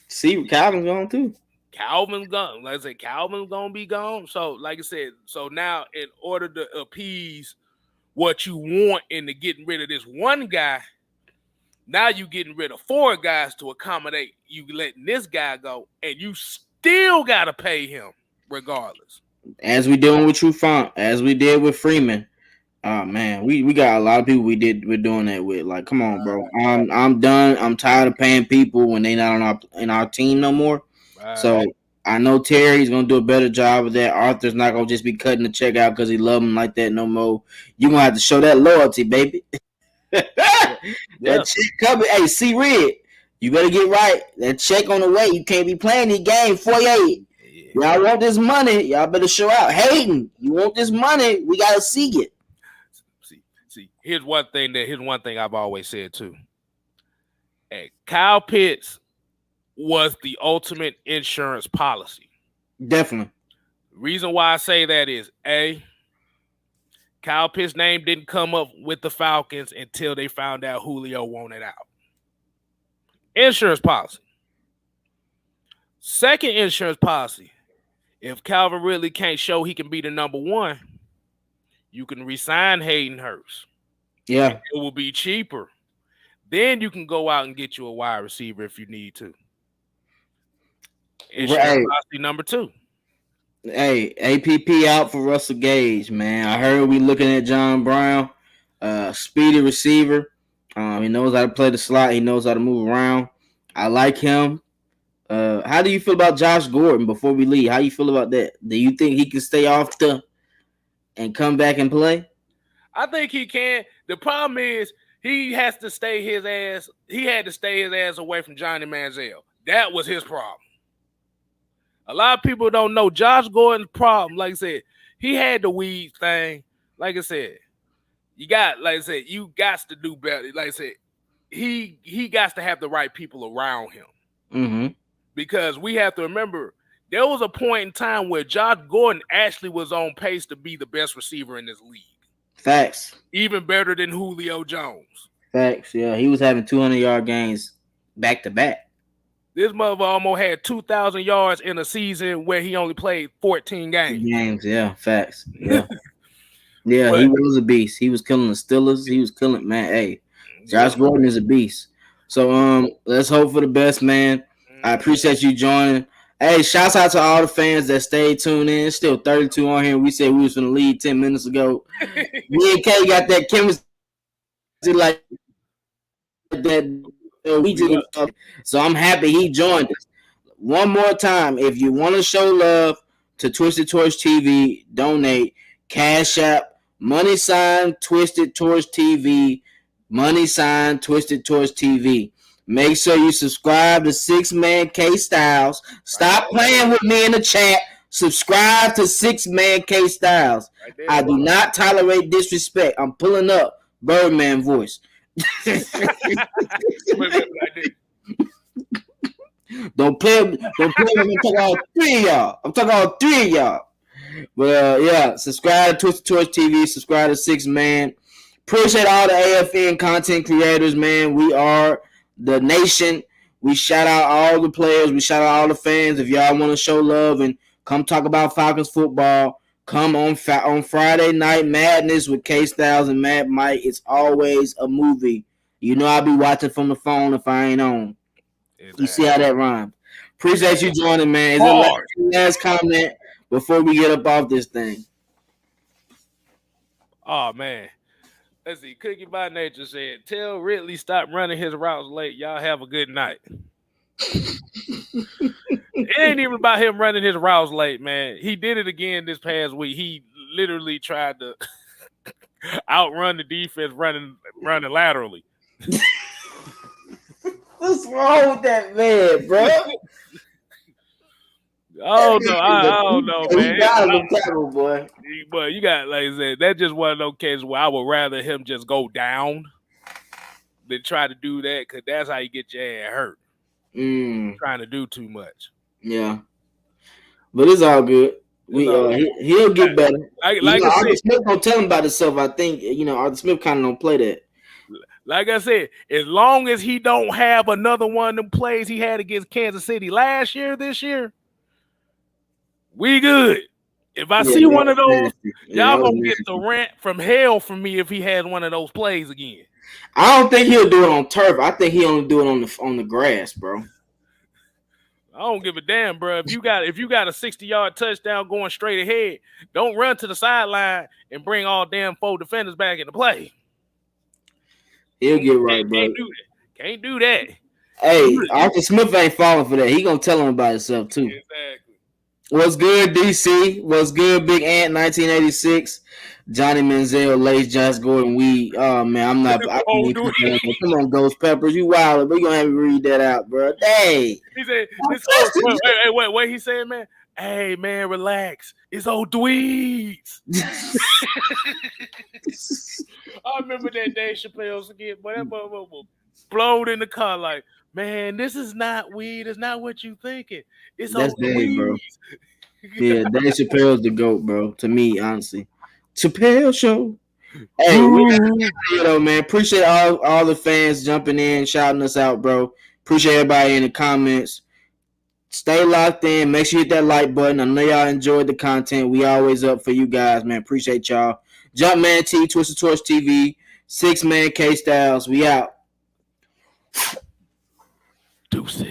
See, Calvin's gone too. Calvin's gone. Like I said, Calvin's gonna be gone. So, like I said, so now in order to appease what you want into getting rid of this one guy, now you getting rid of four guys to accommodate you letting this guy go, and you still gotta pay him regardless. As we doing with True Font, as we did with Freeman. Oh man, we got a lot of people we're doing that with. Like, come on, bro. I'm done. I'm tired of paying people when they not in our team no more. Right. So I know Terry's gonna do a better job of that. Arthur's not gonna just be cutting the check out because he love him like that no more. You're gonna have to show that loyalty, baby. That check coming. Hey, C-Red, you better get right. That check on the way. You can't be playing the game 48. Y'all want this money, y'all better show out. Hayden, you want this money, we gotta see it. See, here's one thing I've always said too. Hey, Kyle Pitts was the ultimate insurance policy. Definitely. Reason why I say that is Kyle Pitts' name didn't come up with the Falcons until they found out Julio wanted out. Insurance policy. Second insurance policy. If Calvin Ridley can't show he can be the number one, you can resign Hayden Hurst. Yeah. It will be cheaper. Then you can go out and get you a wide receiver if you need to. Insurance policy number 2. Hey, APP out for Russell Gage, man. I heard we looking at John Brown, speedy receiver. He knows how to play the slot. He knows how to move around. I like him. How do you feel about Josh Gordon before we leave? How you feel about that? Do you think he can stay off and come back and play? I think he can. The problem is he has to stay his ass. He had to stay his ass away from Johnny Manziel. That was his problem. A lot of people don't know Josh Gordon's problem. Like I said, he had the weed thing. Like I said, you got to do better. Like I said, he got to have the right people around him. Mm-hmm. Because we have to remember, there was a point in time where Josh Gordon actually was on pace to be the best receiver in this league. Facts. Even better than Julio Jones. Facts, yeah. He was having 200-yard games back to back. This mother almost had 2,000 yards in a season where he only played 14 games. Yeah, facts. Yeah. Yeah, but he was a beast. He was killing the Steelers. He was killing, man. Hey, Josh Gordon is a beast. So let's hope for the best, man. I appreciate you joining. Hey, shouts out to all the fans that stayed tuned in. It's still 32 on here. We said we was going to lead 10 minutes ago. Me and Kay got that chemistry like that. So I'm happy he joined us. One more time, if you want to show love to Twisted Torch TV. Donate. Cash App. # Twisted Torch TV. # Twisted Torch TV. Make sure you subscribe to 6-Man K Styles. Stop playing with me in the chat. Subscribe to 6-Man K Styles. I do not tolerate disrespect. I'm pulling up Birdman voice. Don't play with me. I'm talking all 3 of y'all. But yeah, subscribe to Twisted Torch TV. Subscribe to 6-Man. Appreciate all the AFN content creators, man. We are the nation. We shout out all the players. We shout out all the fans. If y'all want to show love and come talk about Falcons football, come on Friday Night Madness with K Styles and Mad Mike. It's always a movie. You know I'll be watching from the phone if I ain't on. Exactly. You see how that rhymes. Appreciate you joining, man. Is there last comment before we get up off this thing? Oh, man. Let's see. Cookie by Nature said, tell Ridley stop running his routes late. Y'all have a good night. It ain't even about him running his routes late, man. He did it again this past week. He literally tried to outrun the defense running laterally. What's wrong with that man, bro? Oh no, I don't know, man. He got him tackle, boy. But you got, like I said, that's just one of those cases where I would rather him just go down than try to do that, because that's how you get your ass hurt. Trying to do too much. Yeah, but it's all good. He'll get better. Like I Arthur said, Smith don't tell him about himself. I think Arthur Smith kind of don't play that. Like I said, as long as he don't have another one of them plays he had against Kansas City this year, we good. If I see one of those, y'all gonna get the rant from hell from me if he has one of those plays again. I don't think he'll do it on turf. I think he only do it on the grass, bro. I don't give a damn, bro. If you got a 60-yard touchdown going straight ahead, don't run to the sideline and bring all damn 4 defenders back into play. He'll get right, bro. Can't do that. Hey, Arthur Smith ain't falling for that. He gonna tell him about himself too. Exactly. What's good, DC? What's good, Big Ant 1986? Johnny Manziel, Lace, Josh Gordon, Weed. Oh man, I'm not. Come on, Ghost Peppers, you wild. We gonna have to read that out, bro. Hey. He said, wait. He said, man. Hey man, relax. It's old dweebs. I remember that Dave Chappelle's again, but that motherfucker blowed in the car like, man, this is not weed. It's not what you thinking. That's Dave, bro. Yeah, Dave Chappelle's the GOAT, bro. To me, honestly. Chappelle Show. Hey, man. Appreciate all the fans jumping in, shouting us out, bro. Appreciate everybody in the comments. Stay locked in. Make sure you hit that like button. I know y'all enjoyed the content. We always up for you guys, man. Appreciate y'all. Jumpman T, Twisted Torch TV, 6-Man K Styles. We out. Deuces.